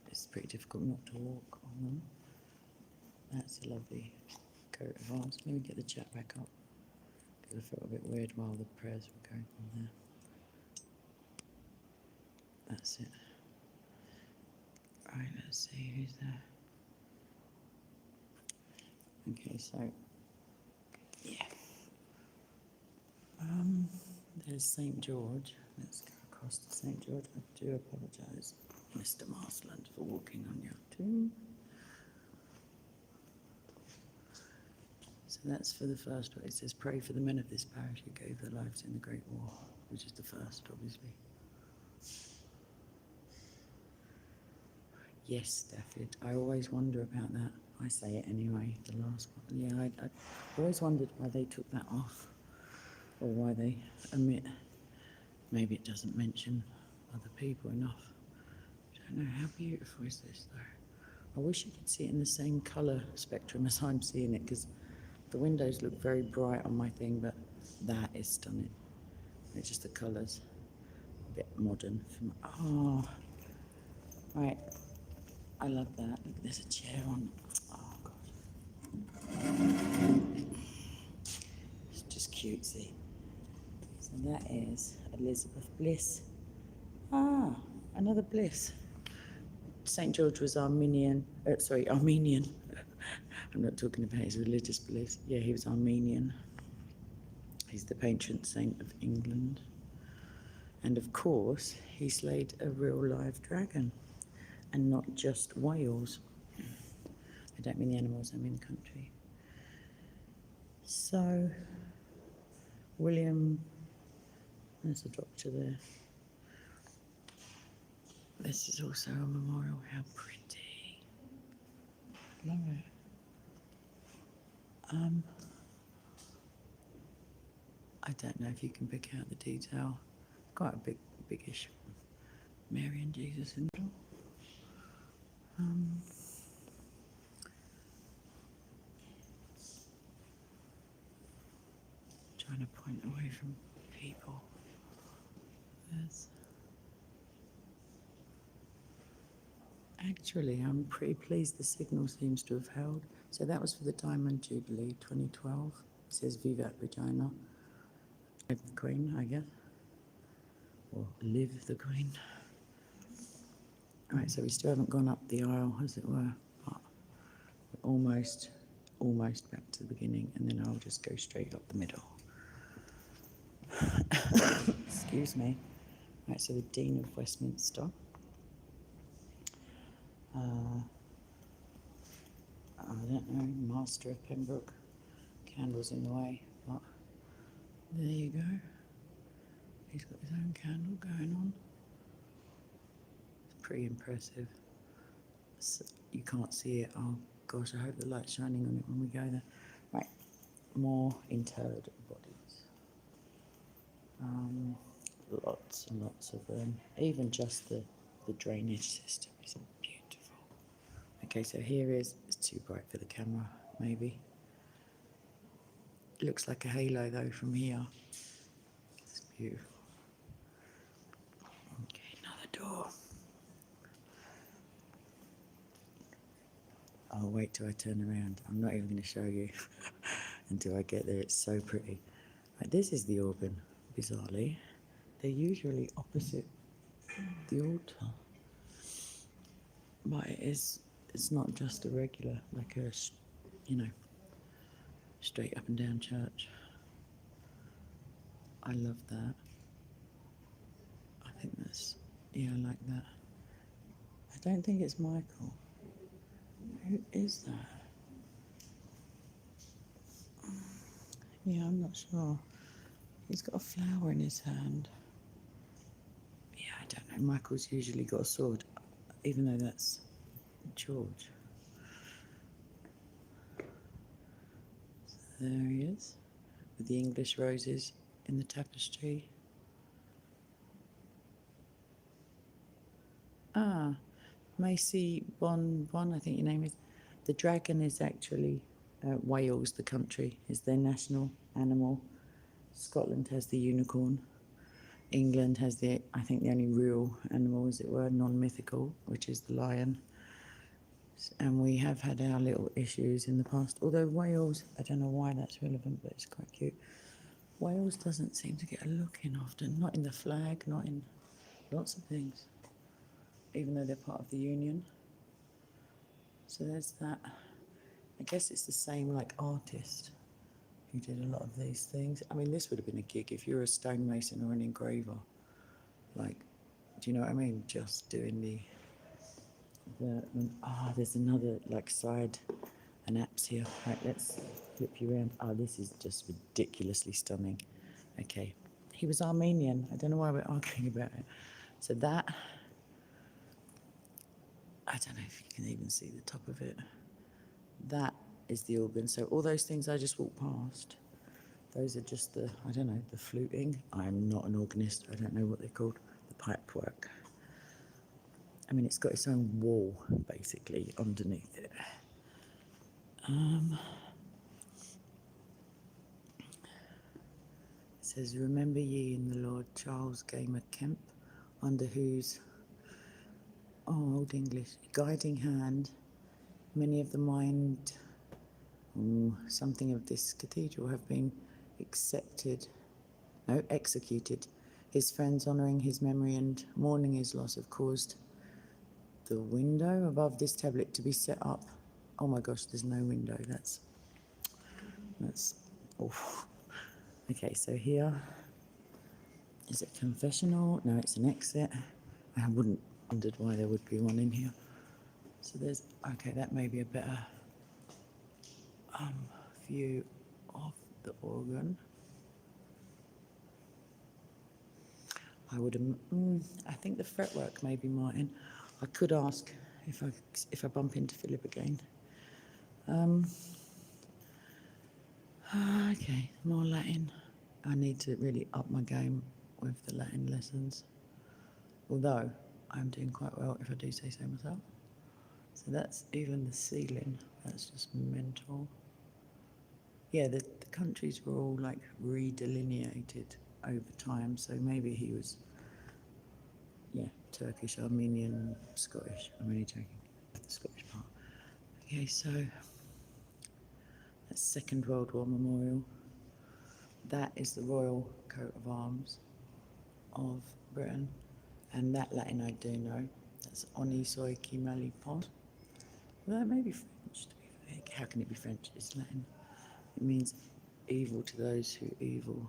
it's pretty difficult not to walk on them. That's a lovely coat of arms. Let me get the chat back up, because I felt a bit weird while the prayers were going on there. That's it. Right, let's see who's there. Okay, so yeah. There's St. George. Let's go across to St. George. I do apologise, Mr. Marsland, for walking on your tomb. So that's for the first one. It says, pray for the men of this parish who gave their lives in the Great War, which is the first, obviously. Yes, Daffyd. I always wonder about that. I say it anyway, the last one. Yeah, I always wondered why they took that off, or why they omit. Maybe it doesn't mention other people enough. I don't know. How beautiful is this, though? I wish you could see it in the same colour spectrum as I'm seeing it, because the windows look very bright on my thing, but that is stunning. It's just the colours. A bit modern. Oh, right. I love that. Look, there's a chair on. Oh, God. It's just cutesy. So that is Elizabeth Bliss. Ah, another Bliss. St. George was Armenian. Armenian. I'm not talking about his religious beliefs. Yeah, he was Armenian. He's the patron saint of England. And of course, he slayed a real live dragon. And not just whales. I don't mean the animals, I mean the country. So, William, there's a doctor there. This is also a memorial. How pretty. Love it. I don't know if you can pick out the detail. Quite a biggish Mary and Jesus in the middle. Trying to point away from people. Actually, I'm pretty pleased the signal seems to have held. So that was for the Diamond Jubilee 2012. It says Vivat Regina. Live the Queen, I guess. Or live the Queen. Right, so we still haven't gone up the aisle, as it were. But we're almost back to the beginning, and then I'll just go straight up the middle. Excuse me. Right, so the Dean of Westminster. I don't know, Master of Pembroke. Candles in the way, but there you go. He's got his own candle going on. It's pretty impressive. So you can't see it. Oh gosh, I hope the light's shining on it when we go there. Right, more interred bodies. Lots and lots of them. Even just the drainage system is beautiful. Okay, so here it's too bright for the camera, maybe. It looks like a halo though from here. It's beautiful. Okay, another door. I'll wait till I turn around. I'm not even going to show you until I get there. It's so pretty. Right, this is the organ, bizarrely. They're usually opposite the altar. But it's not just a regular, like a, straight up and down church. I love that. I think that's, I like that. I don't think it's Michael. Who is that? Yeah, I'm not sure. He's got a flower in his hand. Yeah, I don't know. Michael's usually got a sword, even though that's George. So there he is, with the English roses in the tapestry. Macy Bon, I think your name is. The dragon is actually Wales, the country, is their national animal. Scotland has the unicorn. England has the, I think, the only real animal, as it were, non-mythical, which is the lion. And we have had our little issues in the past. Although Wales, I don't know why that's relevant, but it's quite cute. Wales doesn't seem to get a look in often, not in the flag, not in lots of things, even though they're part of the union. So there's that. I guess it's the same like artist who did a lot of these things. I mean, this would have been a gig if you're a stonemason or an engraver. Like, do you know what I mean? Just doing there's another like side apse here. Right, let's flip you around. This is just ridiculously stunning. Okay, he was Armenian. I don't know why we're arguing about it. So that, I don't know if you can even see the top of it. That is the organ. So all those things I just walked past, those are just the, I don't know, the fluting. I'm not an organist. I don't know what they're called. The pipe work. I mean, it's got its own wall, basically, underneath it. It says, remember ye in the Lord Charles Gamer Kemp, under whose, Old English, guiding hand, many of the mind, something of this cathedral have been executed. His friends honouring his memory and mourning his loss have caused the window above this tablet to be set up. Oh my gosh, there's no window. That's awful. Okay, so here is it confessional? No, it's an exit. I wouldn't wondered why there would be one in here. So there's, okay, that may be a better view of the organ. I would, I think the fretwork may be Martin. I could ask if I bump into Philip again. Okay, more Latin. I need to really up my game with the Latin lessons. Although I'm doing quite well, if I do say so myself. So that's even the ceiling. That's just mental. Yeah, the countries were all like redelineated over time. So maybe he was, Turkish, Armenian, Scottish. I'm only joking, the Scottish part. Okay, so that's Second World War Memorial. That is the royal coat of arms of Britain. And that Latin I do know. That's Oni Soi Ki Mali Pon. Well, that may be French, to be fair. How can it be French? It's Latin. It means evil to those who evil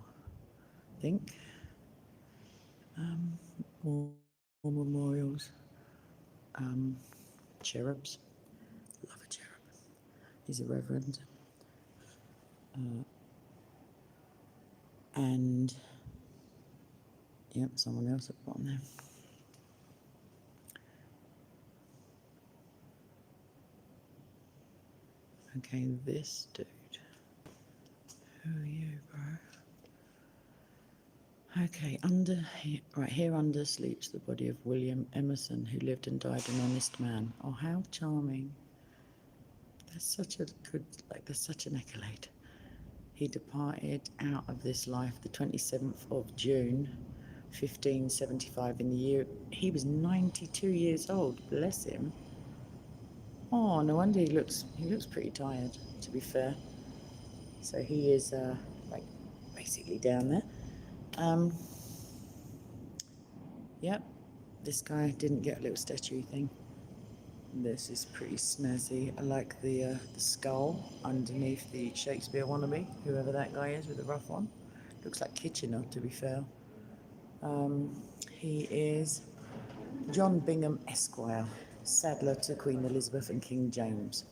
think. More memorials. Cherubs. Love a cherub. He's a reverend. And, someone else at the bottom there. Okay, this dude. Who are you, bro? Okay, here under sleeps the body of William Emerson, who lived and died an honest man. Oh, how charming. That's such a good, that's such an accolade. He departed out of this life the 27th of June, 1575, in the year, he was 92 years old, bless him. Oh, no wonder he looks pretty tired, to be fair. So he is, basically down there. Yep, this guy didn't get a little statue thing. This is pretty snazzy. I like the skull underneath the Shakespeare wannabe, whoever that guy is with the rough one. Looks like Kitchener, to be fair. He is John Bingham Esquire, saddler to Queen Elizabeth and King James.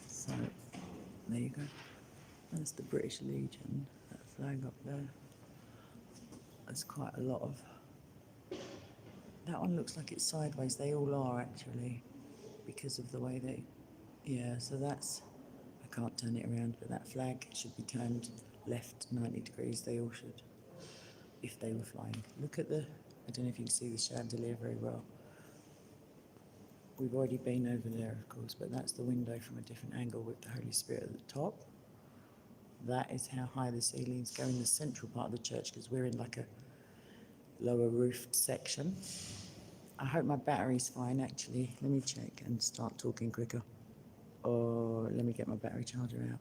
So, there you go. That's the British Legion, that flag up there. There's quite a lot of... That one looks like it's sideways. They all are, actually, because of the way they... Yeah, so that's... I can't turn it around, but that flag should be turned left 90 degrees. They all should, if they were flying. Look at the... I don't know if you can see the chandelier very well. we've already been over there, of course, but that's the window from a different angle with the Holy Spirit at the top. That is how high the ceilings go in the central part of the church, because we're in like a lower roofed section. I hope my battery's fine, actually. Let me check and start talking quicker. Or let me get my battery charger out.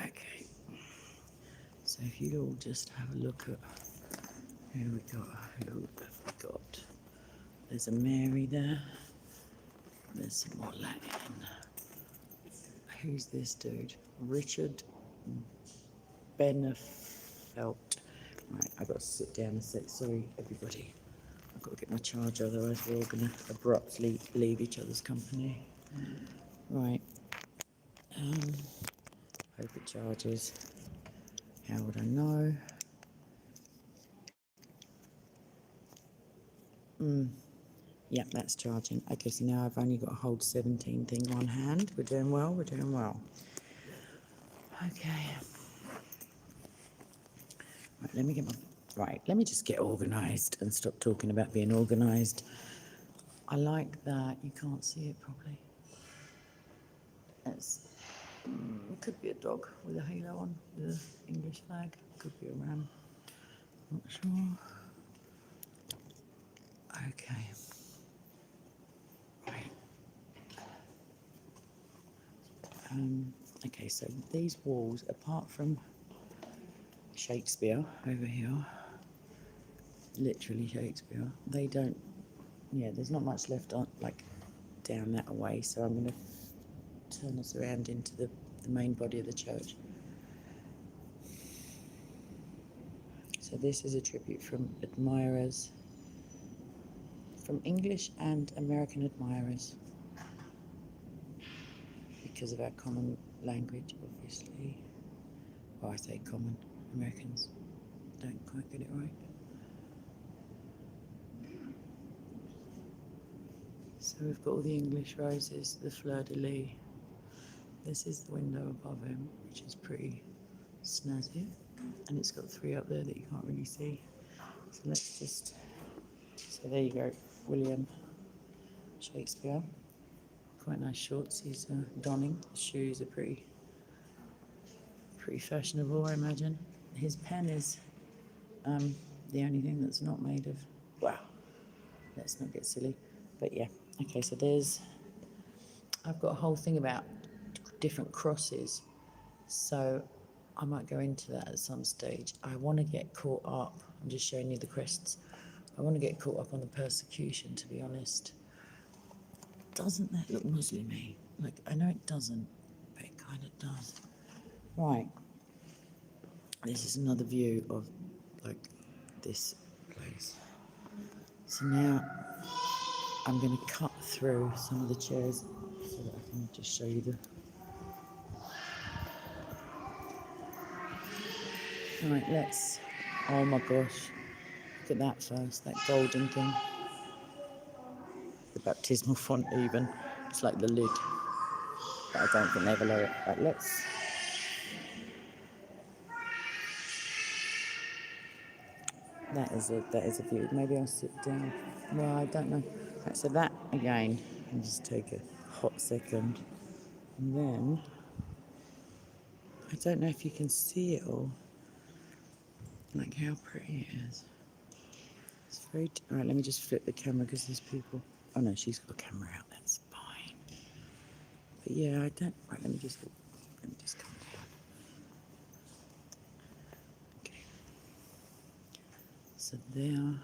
Okay. So if you all just have a look at who we got. There's a Mary there. There's some more Latin. Who's this dude? Richard Benefelt. Right, I've got to sit down a sec. Sorry, everybody. I've got to get my charger, otherwise we're all going to abruptly leave each other's company. Right. Hope it charges. How would I know? Yeah, that's charging. Okay, so now I've only got a hold 17 thing on hand. We're doing well, we're doing well. Okay. Right, let me just get organised and stop talking about being organised. I like that. You can't see it properly. It could be a dog with a halo on, with an English flag. Could be a ram. Not sure. Okay. Right. Okay, so these walls, apart from Shakespeare over here, literally Shakespeare, they don't, yeah, there's not much left on, like, down that way, so I'm going to turn us around into the main body of the church. So this is a tribute from admirers, from English and American admirers, because of our common language, obviously. Well, I say common, Americans don't quite get it right. So we've got all the English roses, the fleur-de-lis. This is the window above him, which is pretty snazzy. And it's got 3 up there that you can't really see. So let's just, so there you go, William Shakespeare. Quite nice shorts he's donning. The shoes are pretty fashionable, I imagine. His pen is the only thing that's not made of, well, let's not get silly. But yeah, okay, so I've got a whole thing about different crosses. So I might go into that at some stage. I want to get caught up. I'm just showing you the crests. I want to get caught up on the persecution, to be honest. Doesn't that look Muslim-y? Like, I know it doesn't, but it kind of does. Right. This is another view of, like, this place. So now I'm going to cut through some of the chairs so that I can just show you the... Right, let's... Oh my gosh. Look at that first, that golden thing. The baptismal font even. It's like the lid. But I don't think they ever lower it. Right, let's... That is a view. Maybe I'll sit down. Well, I don't know. Right, so that, again, I'll just take a hot second. And then... I don't know if you can see it all. Like how pretty it is. It's very... Alright, let me just flip the camera because there's people... Oh no, she's got a camera out, that's fine. But yeah, I don't... Right, let me just come down. Okay. So there...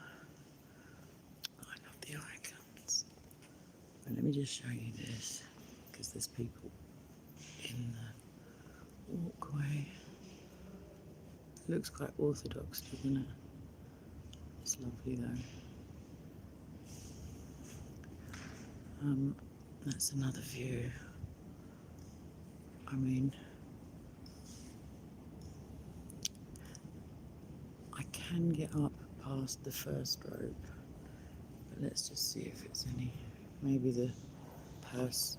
Oh, I love the icons. Right, let me just show you this, because there's people in the walkway. It looks quite orthodox, doesn't it? It's lovely though. That's another view. I mean, I can get up past the first rope, but let's just see if it's any, maybe the purse.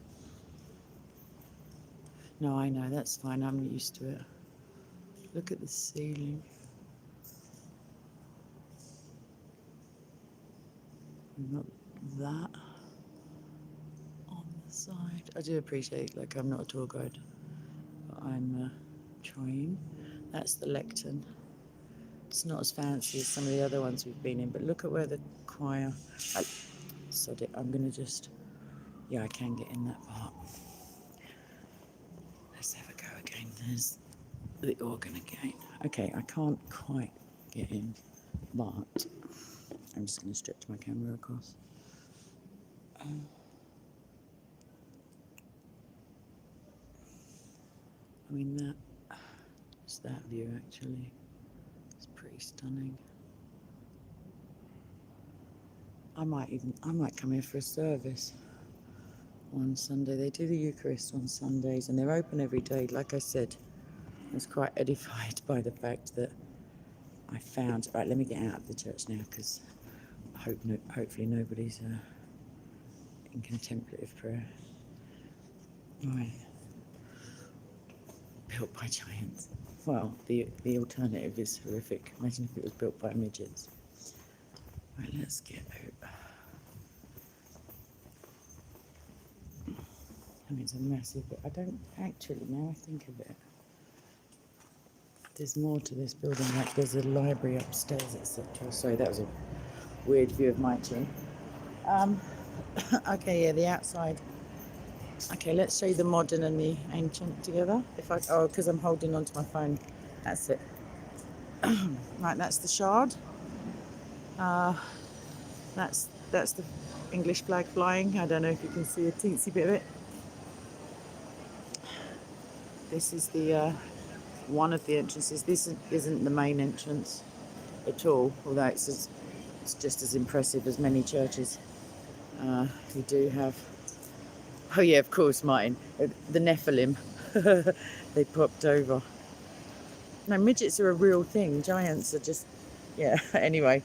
No, I know, that's fine, I'm used to it. Look at the ceiling. Not that. inside. I do appreciate, like, I'm not a tour guide, but I'm trying. That's the lectern. It's not as fancy as some of the other ones we've been in, but look at where the choir... Sod it, I'm going to just... Yeah, I can get in that part. Let's have a go again. There's the organ again. Okay, I can't quite get in, but I'm just going to stretch my camera across. I mean, that's that view actually. It's pretty stunning. I might come here for a service on Sunday. They do the Eucharist on Sundays and they're open every day. Like I said, I was quite edified by the fact that I found... Right, let me get out of the church now because hopefully nobody's in contemplative prayer. Right. Built by giants. Well, the alternative is horrific. Imagine if it was built by midgets. Right, let's get out. I mean, it's a massive bit. I don't actually, now I think of it, there's more to this building, like there's a library upstairs, etc. Sorry, that was a weird view of my chin. Okay, yeah, the outside. Okay, let's show you the modern and the ancient together. Because I'm holding onto my phone. That's it. Right, that's the shard. That's the English flag flying. I don't know if you can see a teensy bit of it. This is the one of the entrances. This isn't the main entrance at all, although it's just as impressive as many churches. We do have... Oh yeah, of course, Martin. The Nephilim. They popped over. No, midgets are a real thing. Giants are just... Yeah, anyway.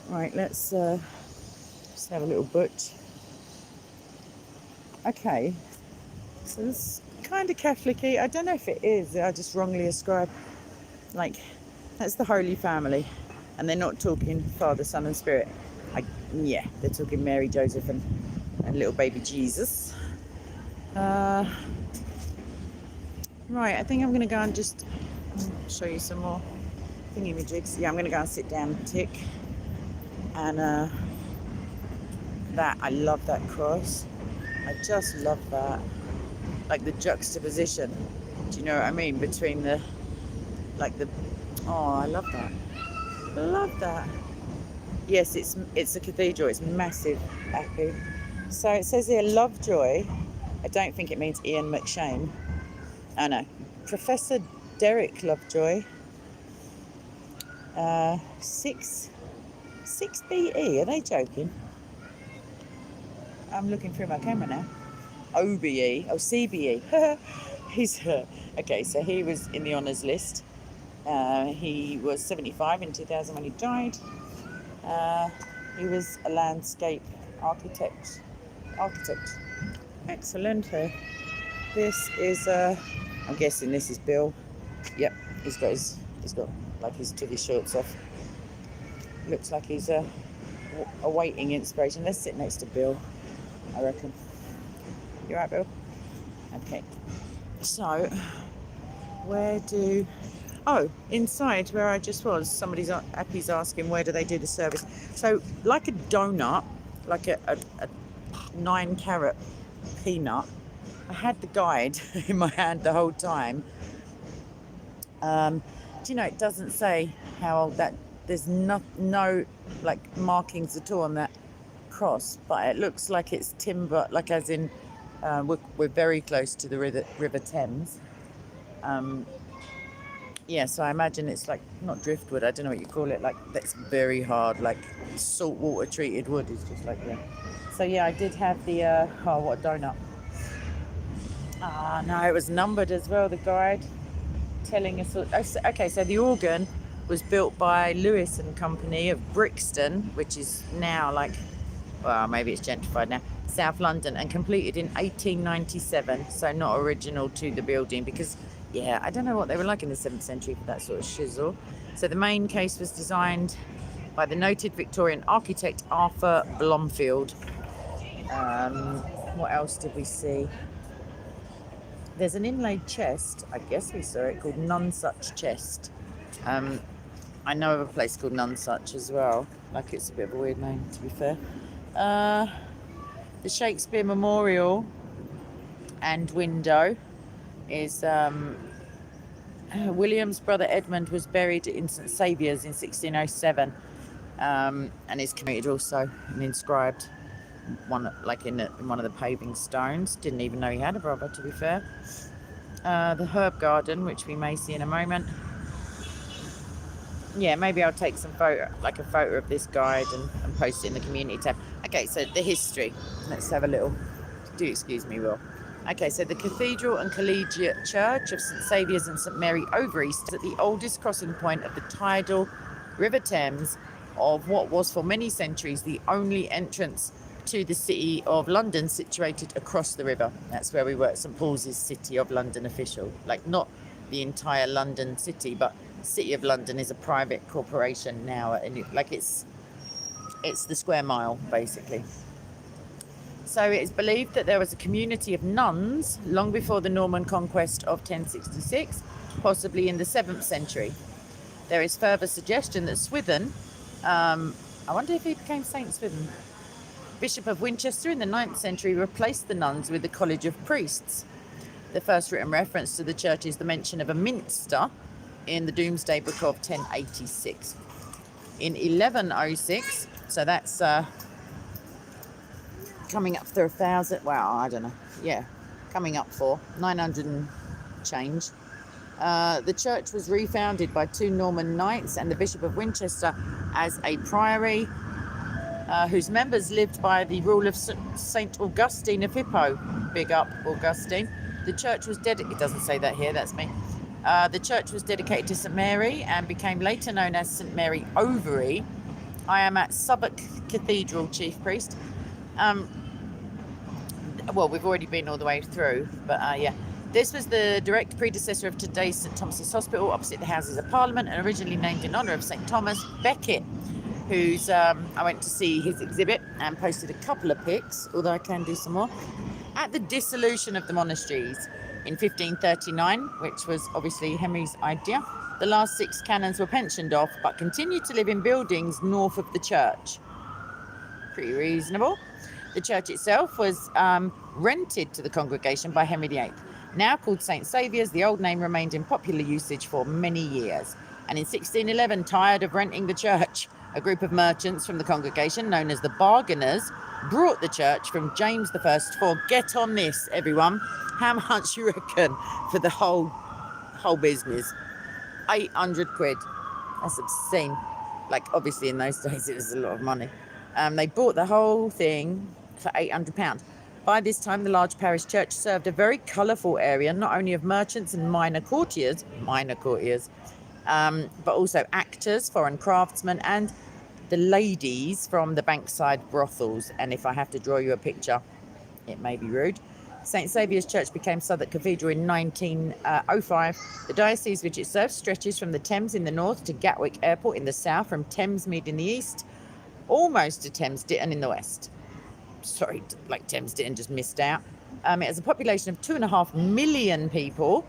Right, let's just have a little butch. Okay. So this is kind of Catholic-y. I don't know if it is. I just wrongly ascribe... Like, that's the Holy Family. And they're not talking Father, Son and Spirit. Yeah, they're talking Mary, Joseph and little baby Jesus. Right, I think I'm going to go and just show you some more thingy-majigs. Yeah, I'm going to go and sit down and tick. And I love that cross. I just love that. Like the juxtaposition. Do you know what I mean? Between oh, I love that. Love that. Yes, it's a cathedral. It's massive, Aku. So it says here, Lovejoy. I don't think it means Ian McShane. Oh no, Professor Derek Lovejoy. 6 BE. Are they joking? I'm looking through my camera now. OBE. Oh, CBE. He's okay. So he was in the honours list. He was 75 in 2000 when he died. He was a landscape architect. Excellent. This is I'm guessing this is Bill. Yep, he's got like took his shorts off. Looks like he's awaiting inspiration. Let's sit next to Bill, I reckon. You right, Bill? Okay. So inside where I just was, Appy's asking where do they do the service. So like a donut, like a 9-carat peanut, I had the guide in my hand the whole time. Do you know, it doesn't say how old that... There's no like markings at all on that cross, but it looks like it's timber, like as in we're very close to the River Thames. Yeah, so I imagine it's like, not driftwood, I don't know what you call it, like that's very hard, like salt water treated wood is just like that. So yeah, I did have the, oh, what a donut. No, it was numbered as well, the guide, telling us, okay, so the organ was built by Lewis and Company of Brixton, which is now like, well, maybe it's gentrified now, South London, and completed in 1897, so not original to the building, because yeah, I don't know what they were like in the 7th century for that sort of shizzle. So the main case was designed by the noted Victorian architect Arthur Blomfield. What else did we see? There's an inlaid chest, I guess we saw it, called Nonesuch Chest. I know of a place called Nonesuch as well. Like, it's a bit of a weird name, to be fair. The Shakespeare Memorial and window is William's brother Edmund was buried in St Saviour's in 1607, and is commemorated also and inscribed in one of the paving stones. Didn't even know he had a brother, to be fair. The herb garden, which we may see in a moment. Yeah, maybe I'll take some photo of this guide and post it in the community tab. Okay, so the history. Let's have a little. Do excuse me, Will. Okay, so the Cathedral and Collegiate Church of St Saviour's and St Mary over East is at the oldest crossing point of the tidal River Thames of what was for many centuries the only entrance to the City of London, situated across the river. That's where we were at St Paul's City of London official. Like, not the entire London city, but City of London is a private corporation now. And like, it's the square mile, basically. So it is believed that there was a community of nuns long before the Norman conquest of 1066, possibly in the 7th century. There is further suggestion that Swithin, I wonder if he became Saint Swithin, Bishop of Winchester in the 9th century, replaced the nuns with the College of Priests. The first written reference to the church is the mention of a minster in the Domesday Book of 1086. In 1106, so that's coming up for 1,000, well, I don't know, yeah, coming up for 900 and change. The church was refounded by 2 Norman knights and the Bishop of Winchester as a priory, whose members lived by the rule of St Augustine of Hippo. Big up, Augustine. The church was dedicated, it doesn't say that here, that's me. The church was dedicated to St Mary and became later known as St Mary Overy. I am at Southwark Cathedral, Chief Priest. Well, we've already been all the way through, but yeah. This was the direct predecessor of today's St Thomas's Hospital, opposite the Houses of Parliament, and originally named in honour of St Thomas Becket, who's, I went to see his exhibit and posted a couple of pics, although I can do some more. At the dissolution of the monasteries in 1539, which was obviously Henry's idea, the last 6 canons were pensioned off, but continued to live in buildings north of the church. Pretty reasonable. The church itself was rented to the congregation by Henry VIII. Now called St Saviour's, the old name remained in popular usage for many years. And in 1611, tired of renting the church, a group of merchants from the congregation, known as the Bargainers, brought the church from James I for, get on this, everyone, how much you reckon for the whole business? 800 quid. That's obscene. Like, obviously in those days it was a lot of money. They bought the whole thing for £800. By this time, the large parish church served a very colourful area, not only of merchants and minor courtiers, but also actors, foreign craftsmen, and the ladies from the Bankside brothels. And if I have to draw you a picture, it may be rude. St Saviour's Church became Southwark Cathedral in 1905. The diocese which it serves stretches from the Thames in the north to Gatwick Airport in the south, from Thamesmead in the east, almost to Thames Ditton in the west. Sorry, like Thames Ditton just missed out. It has a population of 2.5 million people,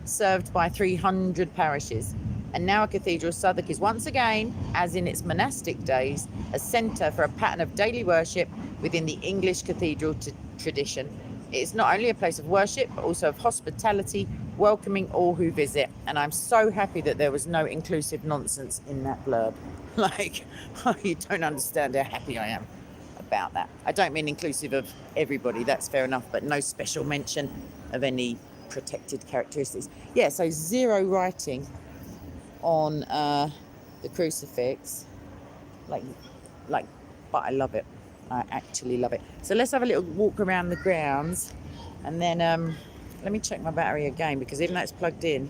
served by 300 parishes. And now a cathedral, Southwark is once again, as in its monastic days, a centre for a pattern of daily worship within the English cathedral tradition. It is not only a place of worship, but also of hospitality, welcoming all who visit. And I'm so happy that there was no inclusive nonsense in that blurb. Like, you don't understand how happy I am about that. I don't mean inclusive of everybody, that's fair enough, but no special mention of any protected characteristics. Yeah, so 0 writing on the crucifix. Like, but I love it. I actually love it. So let's have a little walk around the grounds, and then let me check my battery again, because even though it's plugged in,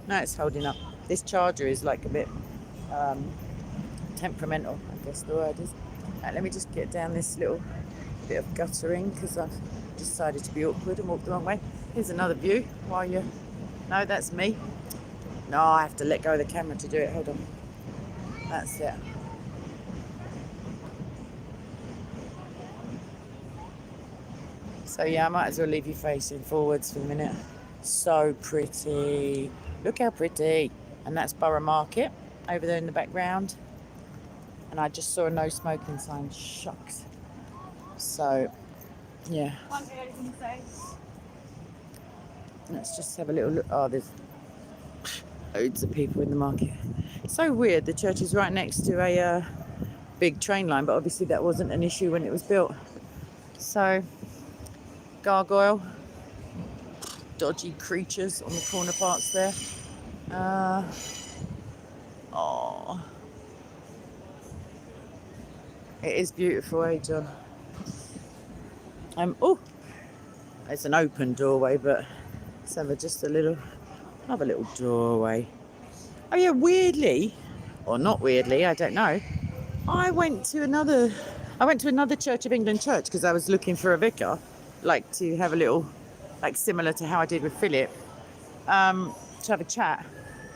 no, it's holding up. This charger is like a bit temperamental, I guess the word is. Right, let me just get down this little bit of guttering, because I've decided to be awkward and walk the wrong way. Here's another view while you... No, that's me. No, I have to let go of the camera to do it. Hold on. That's it. So yeah, I might as well leave you facing forwards for a minute. So pretty. Look how pretty. And that's Borough Market over there in the background. And I just saw a no smoking sign. Shucks. So yeah. Let's just have a little look. Oh, there's loads of people in the market. So weird. The church is right next to a big train line, but obviously that wasn't an issue when it was built. So gargoyle, dodgy creatures on the corner parts there. Oh, it is beautiful, eh, John? Oh, it's an open doorway, but let's have just another little doorway. Oh yeah, weirdly, or not weirdly, I don't know. I went to another Church of England church because I was looking for a vicar, like to have a little, like similar to how I did with Philip, to have a chat.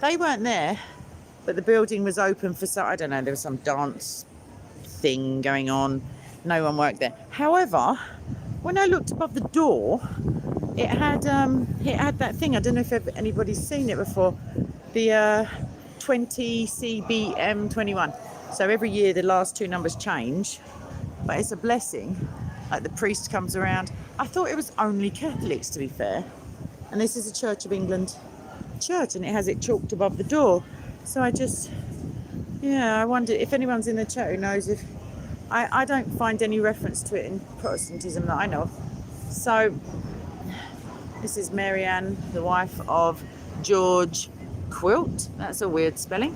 They weren't there, but the building was open for I don't know, there was some dance thing going on. No one worked there. However, when I looked above the door, it had that thing. I don't know if anybody's seen it before. The 20 CBM 21. So every year the last two numbers change, but it's a blessing. Like the priest comes around. I thought it was only Catholics, to be fair. And this is a Church of England church, and it has it chalked above the door. So I wonder if anyone's in the chat who knows if I don't find any reference to it in Protestantism that I know of. So this is Marianne, the wife of George Quilt. That's a weird spelling,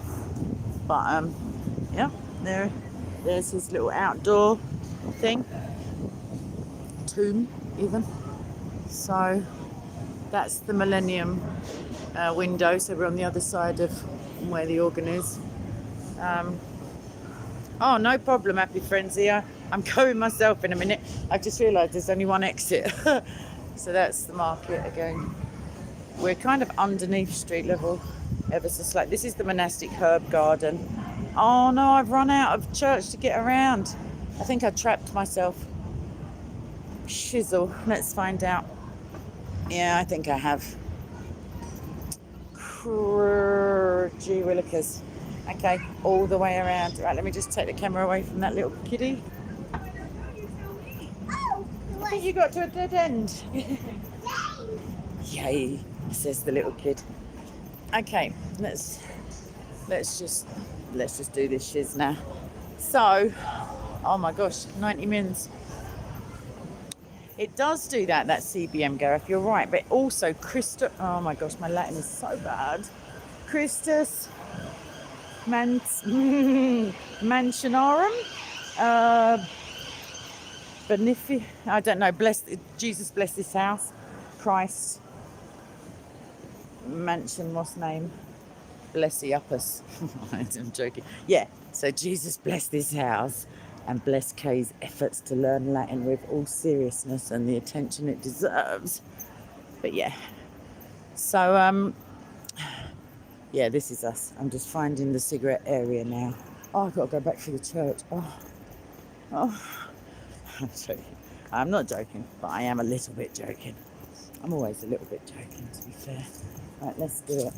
but yeah, there's his little outdoor thing, tomb even. So that's the Millennium window. So we're on the other side of where the organ is. Oh, no problem, happy friends here. I'm going myself in a minute. I just realised there's only one exit. So that's the market again. We're kind of underneath street level, ever so slightly. This is the monastic herb garden. Oh no, I've run out of church to get around. I think I trapped myself. Shizzle, let's find out. Yeah, I think I have. Gee willikers. Okay, all the way around. Right, let me just take the camera away from that little kiddie. I think you got to a dead end. Yay, says the little kid. Okay, let's just do this shiz now. So, oh my gosh, 90 mins. It does do that CBM, Gareth, you're right, but also oh my gosh, my Latin is so bad. Christus Mansionarum, I don't know, Jesus bless this house, Christ, mansion, what's name? Bless the uppers. I'm joking. Yeah, so Jesus bless this house and bless Kay's efforts to learn Latin with all seriousness and the attention it deserves. But yeah, so yeah, this is us. I'm just finding the cigarette area now. Oh, I've got to go back to the church. Oh. I'm joking. I'm not joking, but I am a little bit joking. I'm always a little bit joking, to be fair. Right, let's do it.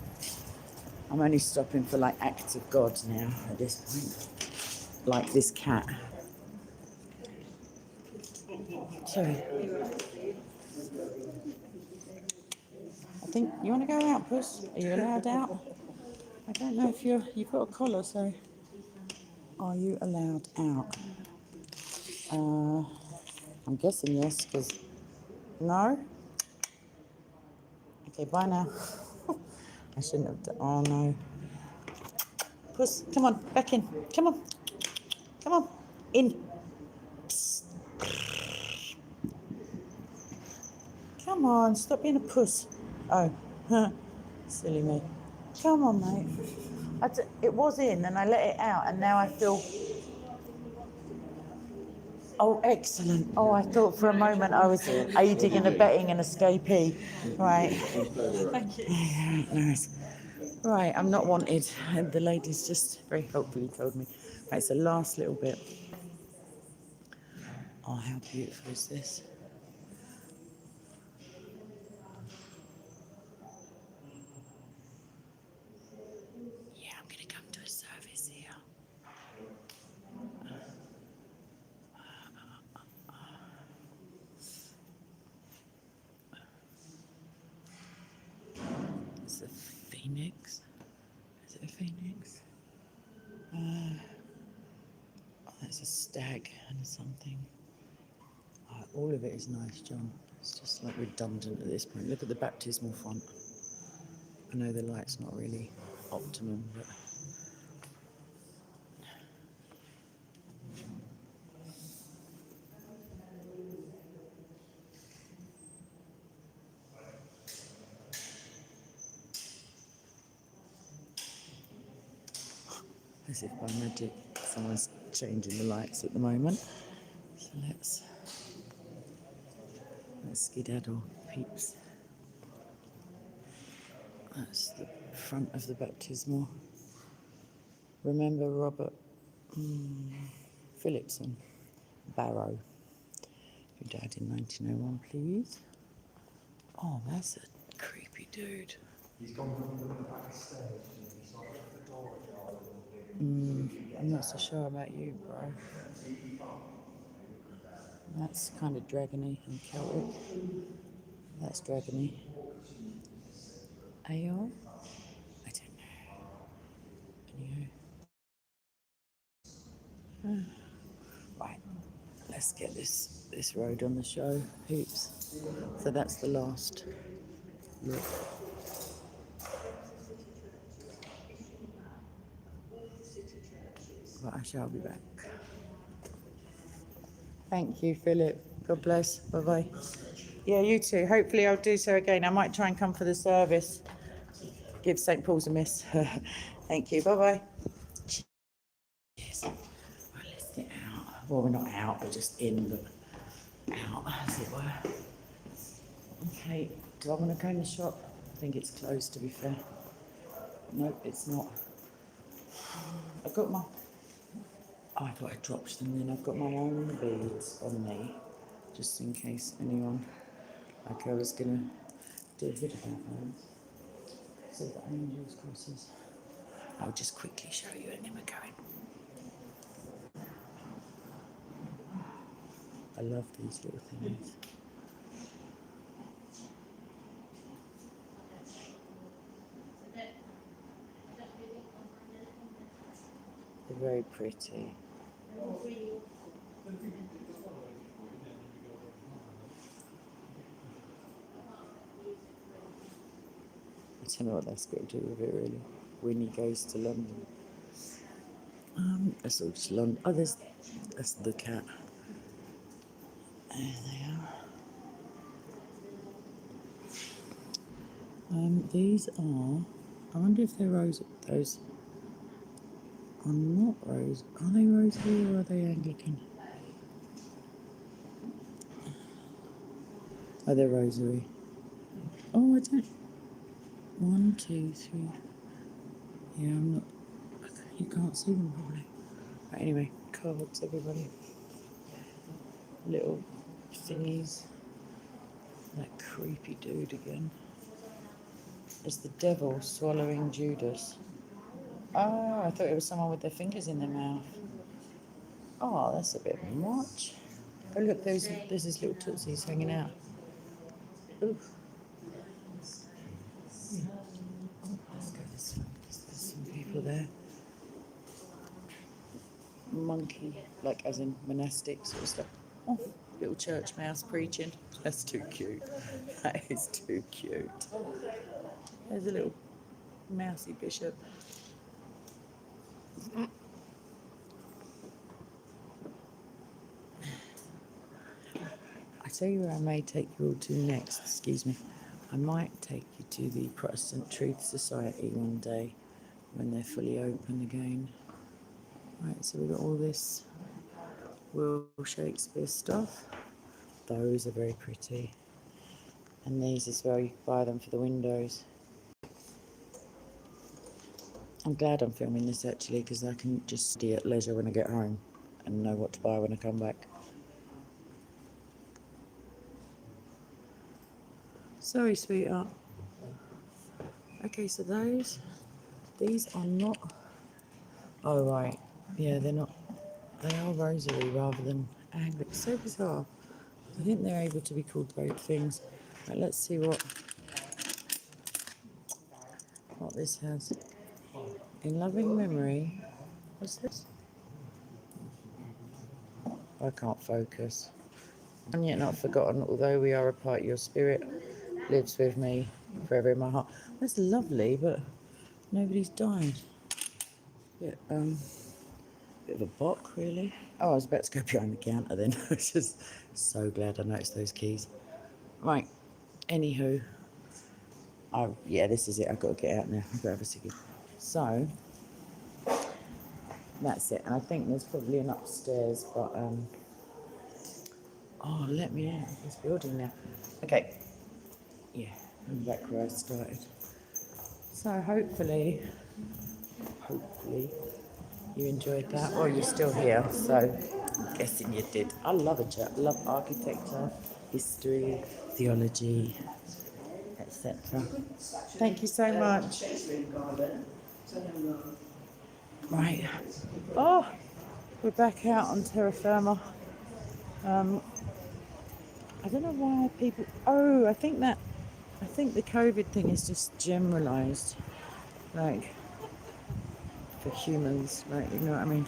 I'm only stopping for like acts of God now at this point. Like this cat. Sorry. I think you want to go out, Puss? Are you allowed out? I don't know if you've got a collar, so are you allowed out? I'm guessing yes, because no. Okay, bye now. I shouldn't have done. Oh no. Puss, come on, back in. Come on. Come on. In. Psst. Come on, stop being a puss. Oh, silly me. Come on, mate. It was in and I let it out and now I feel... Oh, excellent. Oh, I thought for a moment I was aiding and abetting an escapee. Right. Thank you. Nice. Right, I'm not wanted. And the lady's just very helpfully told me. Right, so last little bit. Oh, how beautiful is this? phoenix. Is it a phoenix? Oh, that's a stag and something. Oh, all of it is nice, John. It's just like redundant at this point. Look at the baptismal font. I know the light's not really optimum, but as if by magic someone's changing the lights at the moment. So let's skedaddle, peeps. That's the front of the baptismal. Remember Robert Phillipson, Barrow, who died in 1901, please. Oh, that's a creepy dude. He's gone from the backstage and he's like the door ajar. I'm not so sure about you, bro. That's kind of dragony and Celtic. That's dragony. AR? I don't know. Anywho. Right, let's get this road on the show, peeps. So that's the last look. But I shall be back. Thank you, Philip. God bless. Bye-bye. Yeah, you too. Hopefully I'll do so again. I might try and come for the service. Give St. Paul's a miss. Thank you. Bye-bye. Cheers. Right, let's get out. Well, we're not out, we're just in, but out, as it were. Okay, do I want to go in the shop? I think it's closed, to be fair. Nope, it's not. I've got my... Oh, I thought I dropped them then. I've got my own beads on me, just in case anyone... Like I was going to do a video about those. So the angels crosses. I'll just quickly show you and then we're going. I love these little things. They're very pretty. I don't know what that's got to do with it really. Winnie goes to London. That's all just London. Oh, that's the cat. There they are. These are, I wonder if they're those are not rose. Are they rosary or are they Anglican? Oh, they're rosary. Oh, I don't. 1, 2, 3. Yeah, I'm not. You can't see them probably. Right, anyway, cards, everybody. Little thingies. That creepy dude again. It's the devil swallowing Judas. Oh, I thought it was someone with their fingers in their mouth. Oh, that's a bit much. Oh, look, there's this little tootsies hanging out. Ooh. Oh, let's go this way. There's some people there. Monkey, like as in monastic sort of stuff. Oh, little church mouse preaching. That's too cute. That is too cute. There's a little mousy bishop. I tell you where I may take you all to next, excuse me. I might take you to the Protestant Truth Society one day when they're fully open again. Right, so we've got all this Will Shakespeare stuff. Those are very pretty. And these as well, you can buy them for the windows. I'm glad I'm filming this actually because I can just study at leisure when I get home and know what to buy when I come back. Sorry, sweetheart. Okay, so these are not... Oh, right. Yeah, they're not... They are rosary rather than Anglican. It's so bizarre. I think they're able to be called both things. Right, let's see what what this has. In loving memory. What's this? I can't focus. And yet not forgotten, although we are apart, your spirit lives with me forever in my heart. That's lovely, but nobody's died. Bit of a bock, really. Oh, I was about to go behind the counter then. I was just so glad I noticed those keys. Right, anywho. Oh, yeah, this is it. I've got to get out now. I've got to have a ciggy. So, that's it. And I think there's probably an upstairs, but, oh, let me in this building now. Okay. Yeah, I'm back where I started. So, hopefully, you enjoyed that. Or you're still here, so I'm guessing you did. I love a chat. I love architecture, history, theology, etc. Thank you so much. Right. Oh, we're back out on terra firma. I don't know why people. Oh, I think the COVID thing is just generalised, like for humans, like, you know what I mean?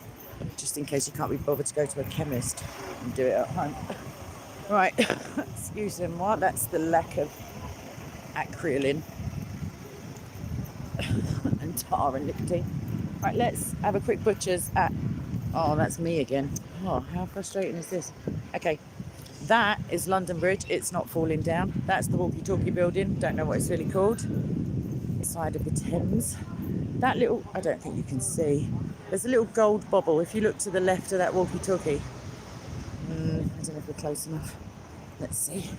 Just in case you can't be bothered to go to a chemist and do it at home. Right. Excuse them. What? That's the lack of acrylamide and tar and nicotine. Right, let's have a quick butcher's at... Oh, that's me again. Oh, how frustrating is this? Okay, that is London Bridge. It's not falling down. That's the walkie-talkie building. Don't know what it's really called. Side of the Thames. That little... I don't think you can see. There's a little gold bobble. If you look to the left of that walkie-talkie. I don't know if we're close enough. Let's see.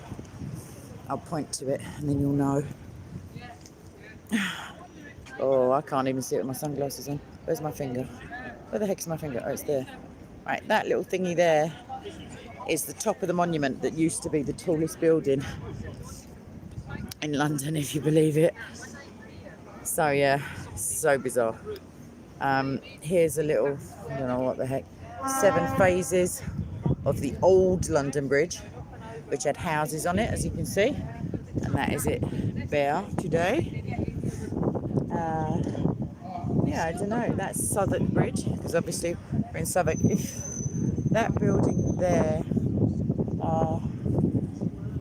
I'll point to it and then you'll know. Oh, I can't even see it with my sunglasses on. Where's my finger? Where the heck's my finger? Oh, it's there. Right, that little thingy there is the top of the monument that used to be the tallest building in London, if you believe it. So, yeah, so bizarre. Here's a little, I don't know what the heck, 7 phases of the old London Bridge, which had houses on it, as you can see. And that is it bare today. Yeah, I don't know. That's Southwark Bridge, because obviously we're in Southwark. If that building there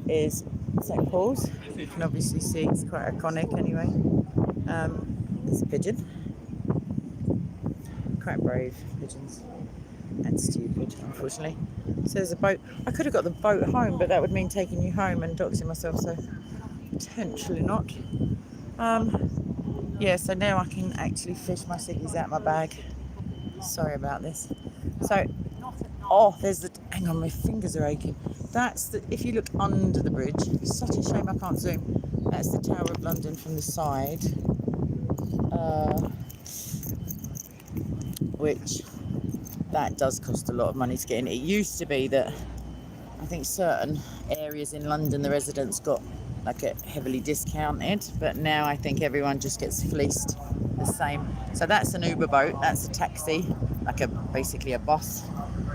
is St Paul's, you can obviously see it's quite iconic anyway. It's a pigeon. Quite brave pigeons. And stupid, unfortunately. So there's a boat. I could have got the boat home, but that would mean taking you home and doxing myself, so potentially not. Yeah, so now I can actually fish my ciggies out of my bag. Sorry about this. So, oh, there's the... Hang on, my fingers are aching. That's the... If you look under the bridge, it's such a shame I can't zoom. That's the Tower of London from the side. Which, that does cost a lot of money to get in. It used to be that I think certain areas in London, the residents got like a heavily discounted, but now I think everyone just gets fleeced the same. So that's an Uber boat, that's a taxi, like basically a bus,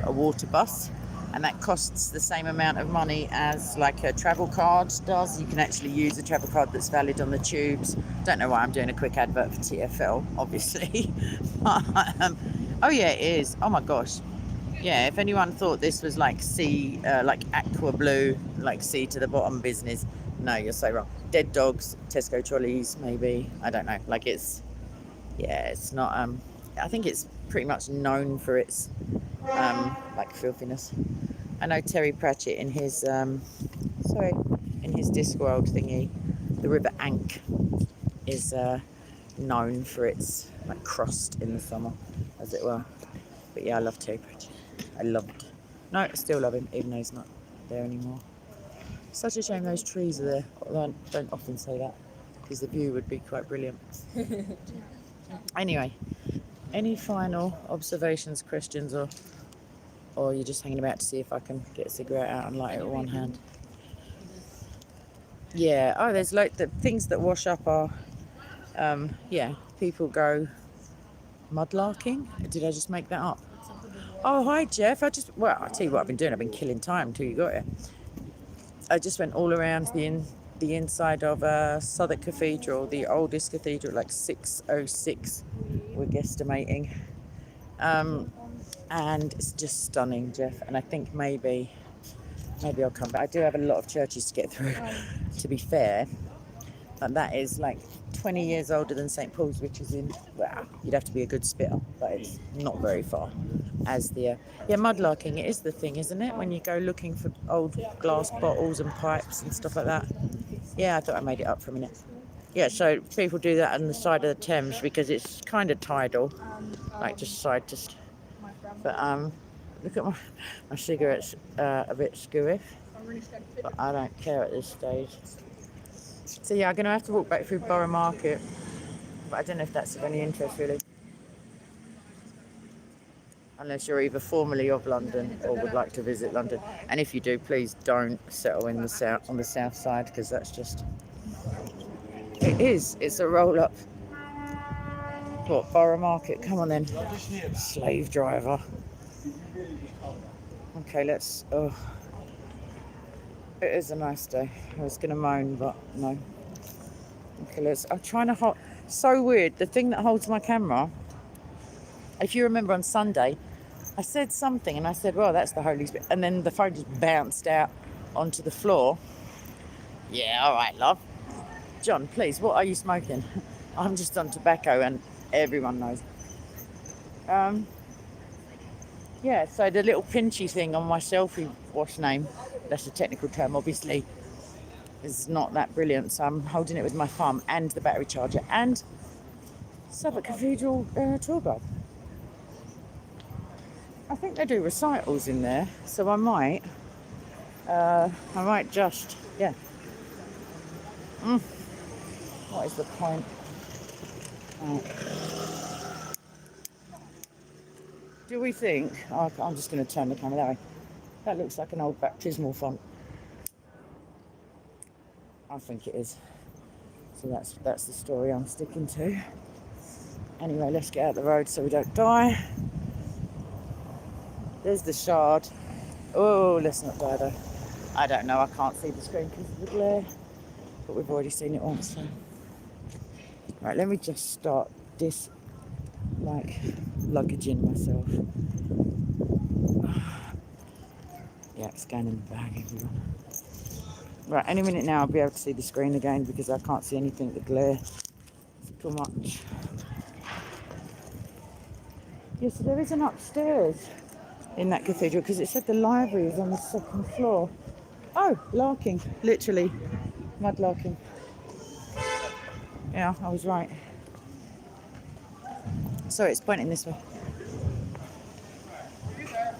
a water bus, and that costs the same amount of money as like a travel card does. You can actually use a travel card that's valid on the tubes. Don't know why I'm doing a quick advert for TfL, obviously. Oh yeah, it is. Oh my gosh. Yeah, if anyone thought this was like sea, like aqua blue, like sea to the bottom business, no, you're so wrong. Dead dogs, Tesco trolleys, maybe. I don't know. Like it's not. I think it's pretty much known for its like filthiness. I know Terry Pratchett in his in his Discworld thingy, the River Ank is known for its like crust in the summer, as it were. But yeah, I love Terry Pratchett. I loved. No, I still love him, even though he's not there anymore. Such a shame those trees are there. Although I don't often say that, because the view would be quite brilliant. Anyway, any final observations, questions, or you're just hanging about to see if I can get a cigarette out and light it with one hand? Yeah. Oh, there's like the things that wash up are, yeah, people go mudlarking. Did I just make that up? Oh, hi, Jeff. I'll tell you what I've been doing. I've been killing time until you got here. I just went all around the the inside of Southwark Cathedral, the oldest cathedral, like 606, we're guesstimating. And it's just stunning, Jeff. And I think maybe I'll come back. I do have a lot of churches to get through, to be fair. But that is like 20 years older than St. Paul's, which is in, well, you'd have to be a good spitter, but it's not very far. As the, mudlarking, it is the thing, isn't it? When you go looking for old glass bottles and pipes and stuff like that. Yeah, I thought I made it up for a minute. Yeah, so people do that on the side of the Thames because it's kind of tidal, like just. But look at my cigarette's a bit skewy, but I don't care at this stage. So yeah, I'm going to have to walk back through Borough Market, but I don't know if that's of any interest really. Unless you're either formerly of London or would like to visit London. And if you do, please don't settle in the south, on the south side, because that's just... It's a roll-up. What, Borough Market? Come on then. Slave driver. Okay, let's... Oh. It is a nice day. I was going to moan, but no. Okay, I'm trying to hold... So weird. The thing that holds my camera... If you remember on Sunday, I said something and I said, well, that's the Holy Spirit. And then the phone just bounced out onto the floor. Yeah, all right, love. John, please, what are you smoking? I'm just on tobacco and everyone knows. Yeah, so the little pinchy thing on my selfie wash name, that's a technical term, obviously, is not that brilliant. So I'm holding it with my thumb and the battery charger and Southwark Cathedral tour guide. I think they do recitals in there, so I might just, yeah. What is the point? Do we think, I'm just going to turn the camera that way. That looks like an old baptismal font. I think it is. So that's the story I'm sticking to. Anyway, let's get out the road so we don't die. There's the Shard. Oh, let's not die though. I don't know, I can't see the screen because of the glare. But we've already seen it once, so. Right, let me just start this, like, luggaging myself. Yeah, scanning the bag, everyone. Right, any minute now I'll be able to see the screen again because I can't see anything, the glare. It's too much. Yeah, so there is an upstairs in that cathedral because it said the library is on the second floor. Oh, larking, literally, mud larking. Yeah, I was right. Sorry, it's pointing this way.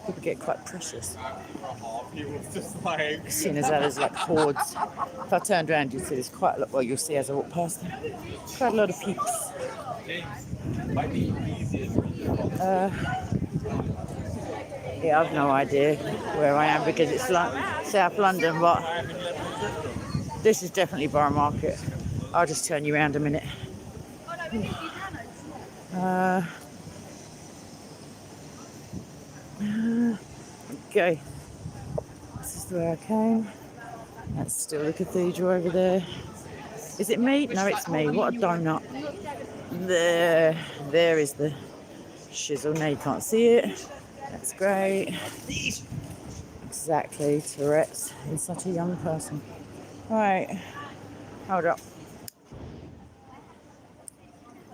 People get quite precious. Seeing as how there's like hordes. If I turned around, you'd see there's quite a lot. Well, you'll see as I walk past them. Quite a lot of peeps. Yeah, I've no idea where I am because it's like South London, but this is definitely Borough Market. I'll just turn you around a minute. Okay, this is where I came. That's still the cathedral over there. Is it me? No, it's me. What a donut. There is the shizzle. Now you can't see it. That's great. Exactly, Tourette's in such a young person. Right, hold up.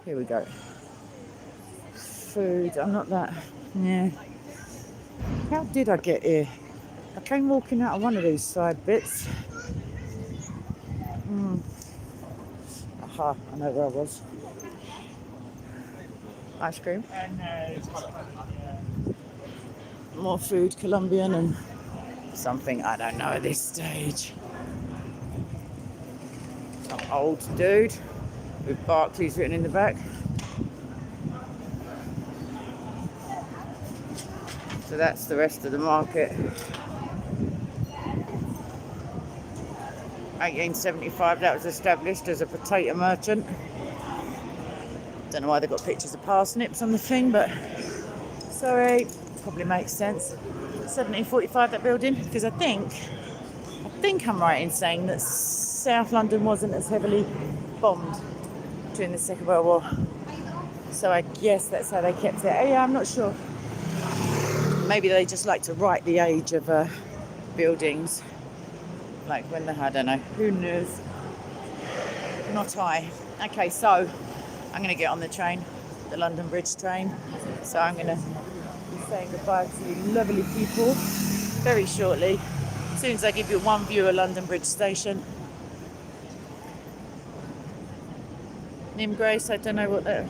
Here we go. Food, I'm not that, yeah. How did I get here? I came walking out of one of these side bits. Aha, I know where I was. Ice cream. More food, Colombian and something I don't know at this stage. Some old dude with Barclays written in the back. So that's the rest of the market. 1875, that was established as a potato merchant. Don't know why they've got pictures of parsnips on the thing, but sorry, probably makes sense. 1745, that building, because I think I'm right in saying that South London wasn't as heavily bombed during the Second World War. So I guess that's how they kept it. Oh, yeah, I'm not sure. Maybe they just like to write the age of buildings. Like when they, I don't know, who knows? Not I. Okay, so I'm going to get on the train, the London Bridge train. So I'm going to be saying goodbye to you lovely people very shortly. As soon as I give you one view of London Bridge Station. Nim Grace, I don't know what that...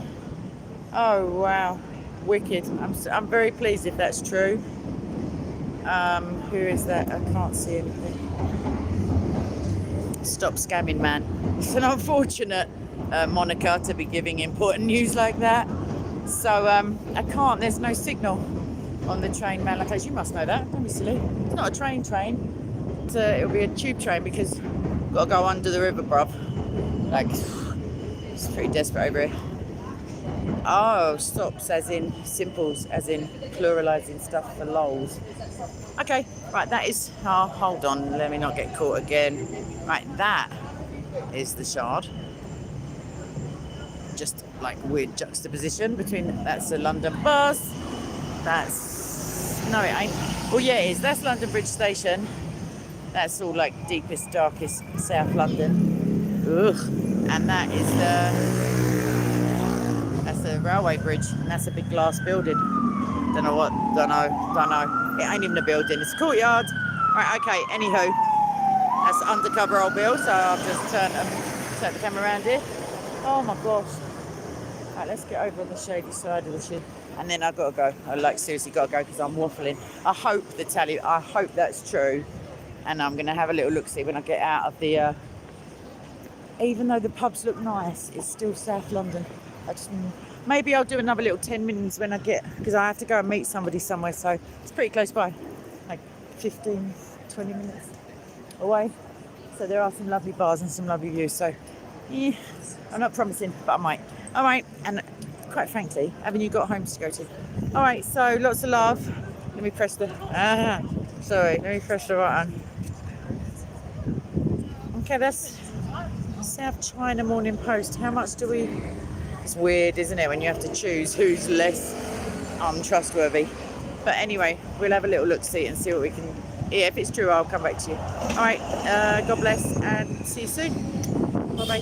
Oh, wow. Wicked. I'm very pleased if that's true. Who is that? I can't see anything. Stop scamming, man. It's an unfortunate moniker to be giving important news like that. So I can't, there's no signal on the train, man. Like, you must know that. Don't be silly. It's not a train. It'll be a tube train because you've got to go under the river, bruv. Like, it's pretty desperate over here. Oh, stops as in simples, as in pluralising stuff for lols. Okay, right, that is... Oh, hold on, let me not get caught again. Right, that is the Shard. Just like weird juxtaposition between... That's the London bus. That's... No, it ain't. Well, yeah, it is. That's London Bridge Station. That's all like deepest, darkest South London. Ugh. And that is the... That's the railway bridge, and that's a big glass building. Don't know. It ain't even a building, it's a courtyard. Right, okay, anywho. That's undercover old Bill, so I've just turned the camera around here. Oh my gosh. Right, let's get over on the shady side of the ship. And then I've got to go. I like seriously got to go because I'm waffling. I hope that's true. And I'm going to have a little look-see when I get out of the... even though the pubs look nice, it's still South London. Maybe I'll do another little 10 minutes when I get, because I have to go and meet somebody somewhere, so it's pretty close by, like 15, 20 minutes away. So there are some lovely bars and some lovely views, so yeah, I'm not promising, but I might. All right, and quite frankly, haven't you got homes to go to? All right, so lots of love. Let me press the, let me press the right one. Okay, that's South China Morning Post. How much do we... It's weird, isn't it, when you have to choose who's less untrustworthy. But anyway, we'll have a little look-see and see what we can... Yeah, if it's true, I'll come back to you. All right, God bless and see you soon. Bye-bye.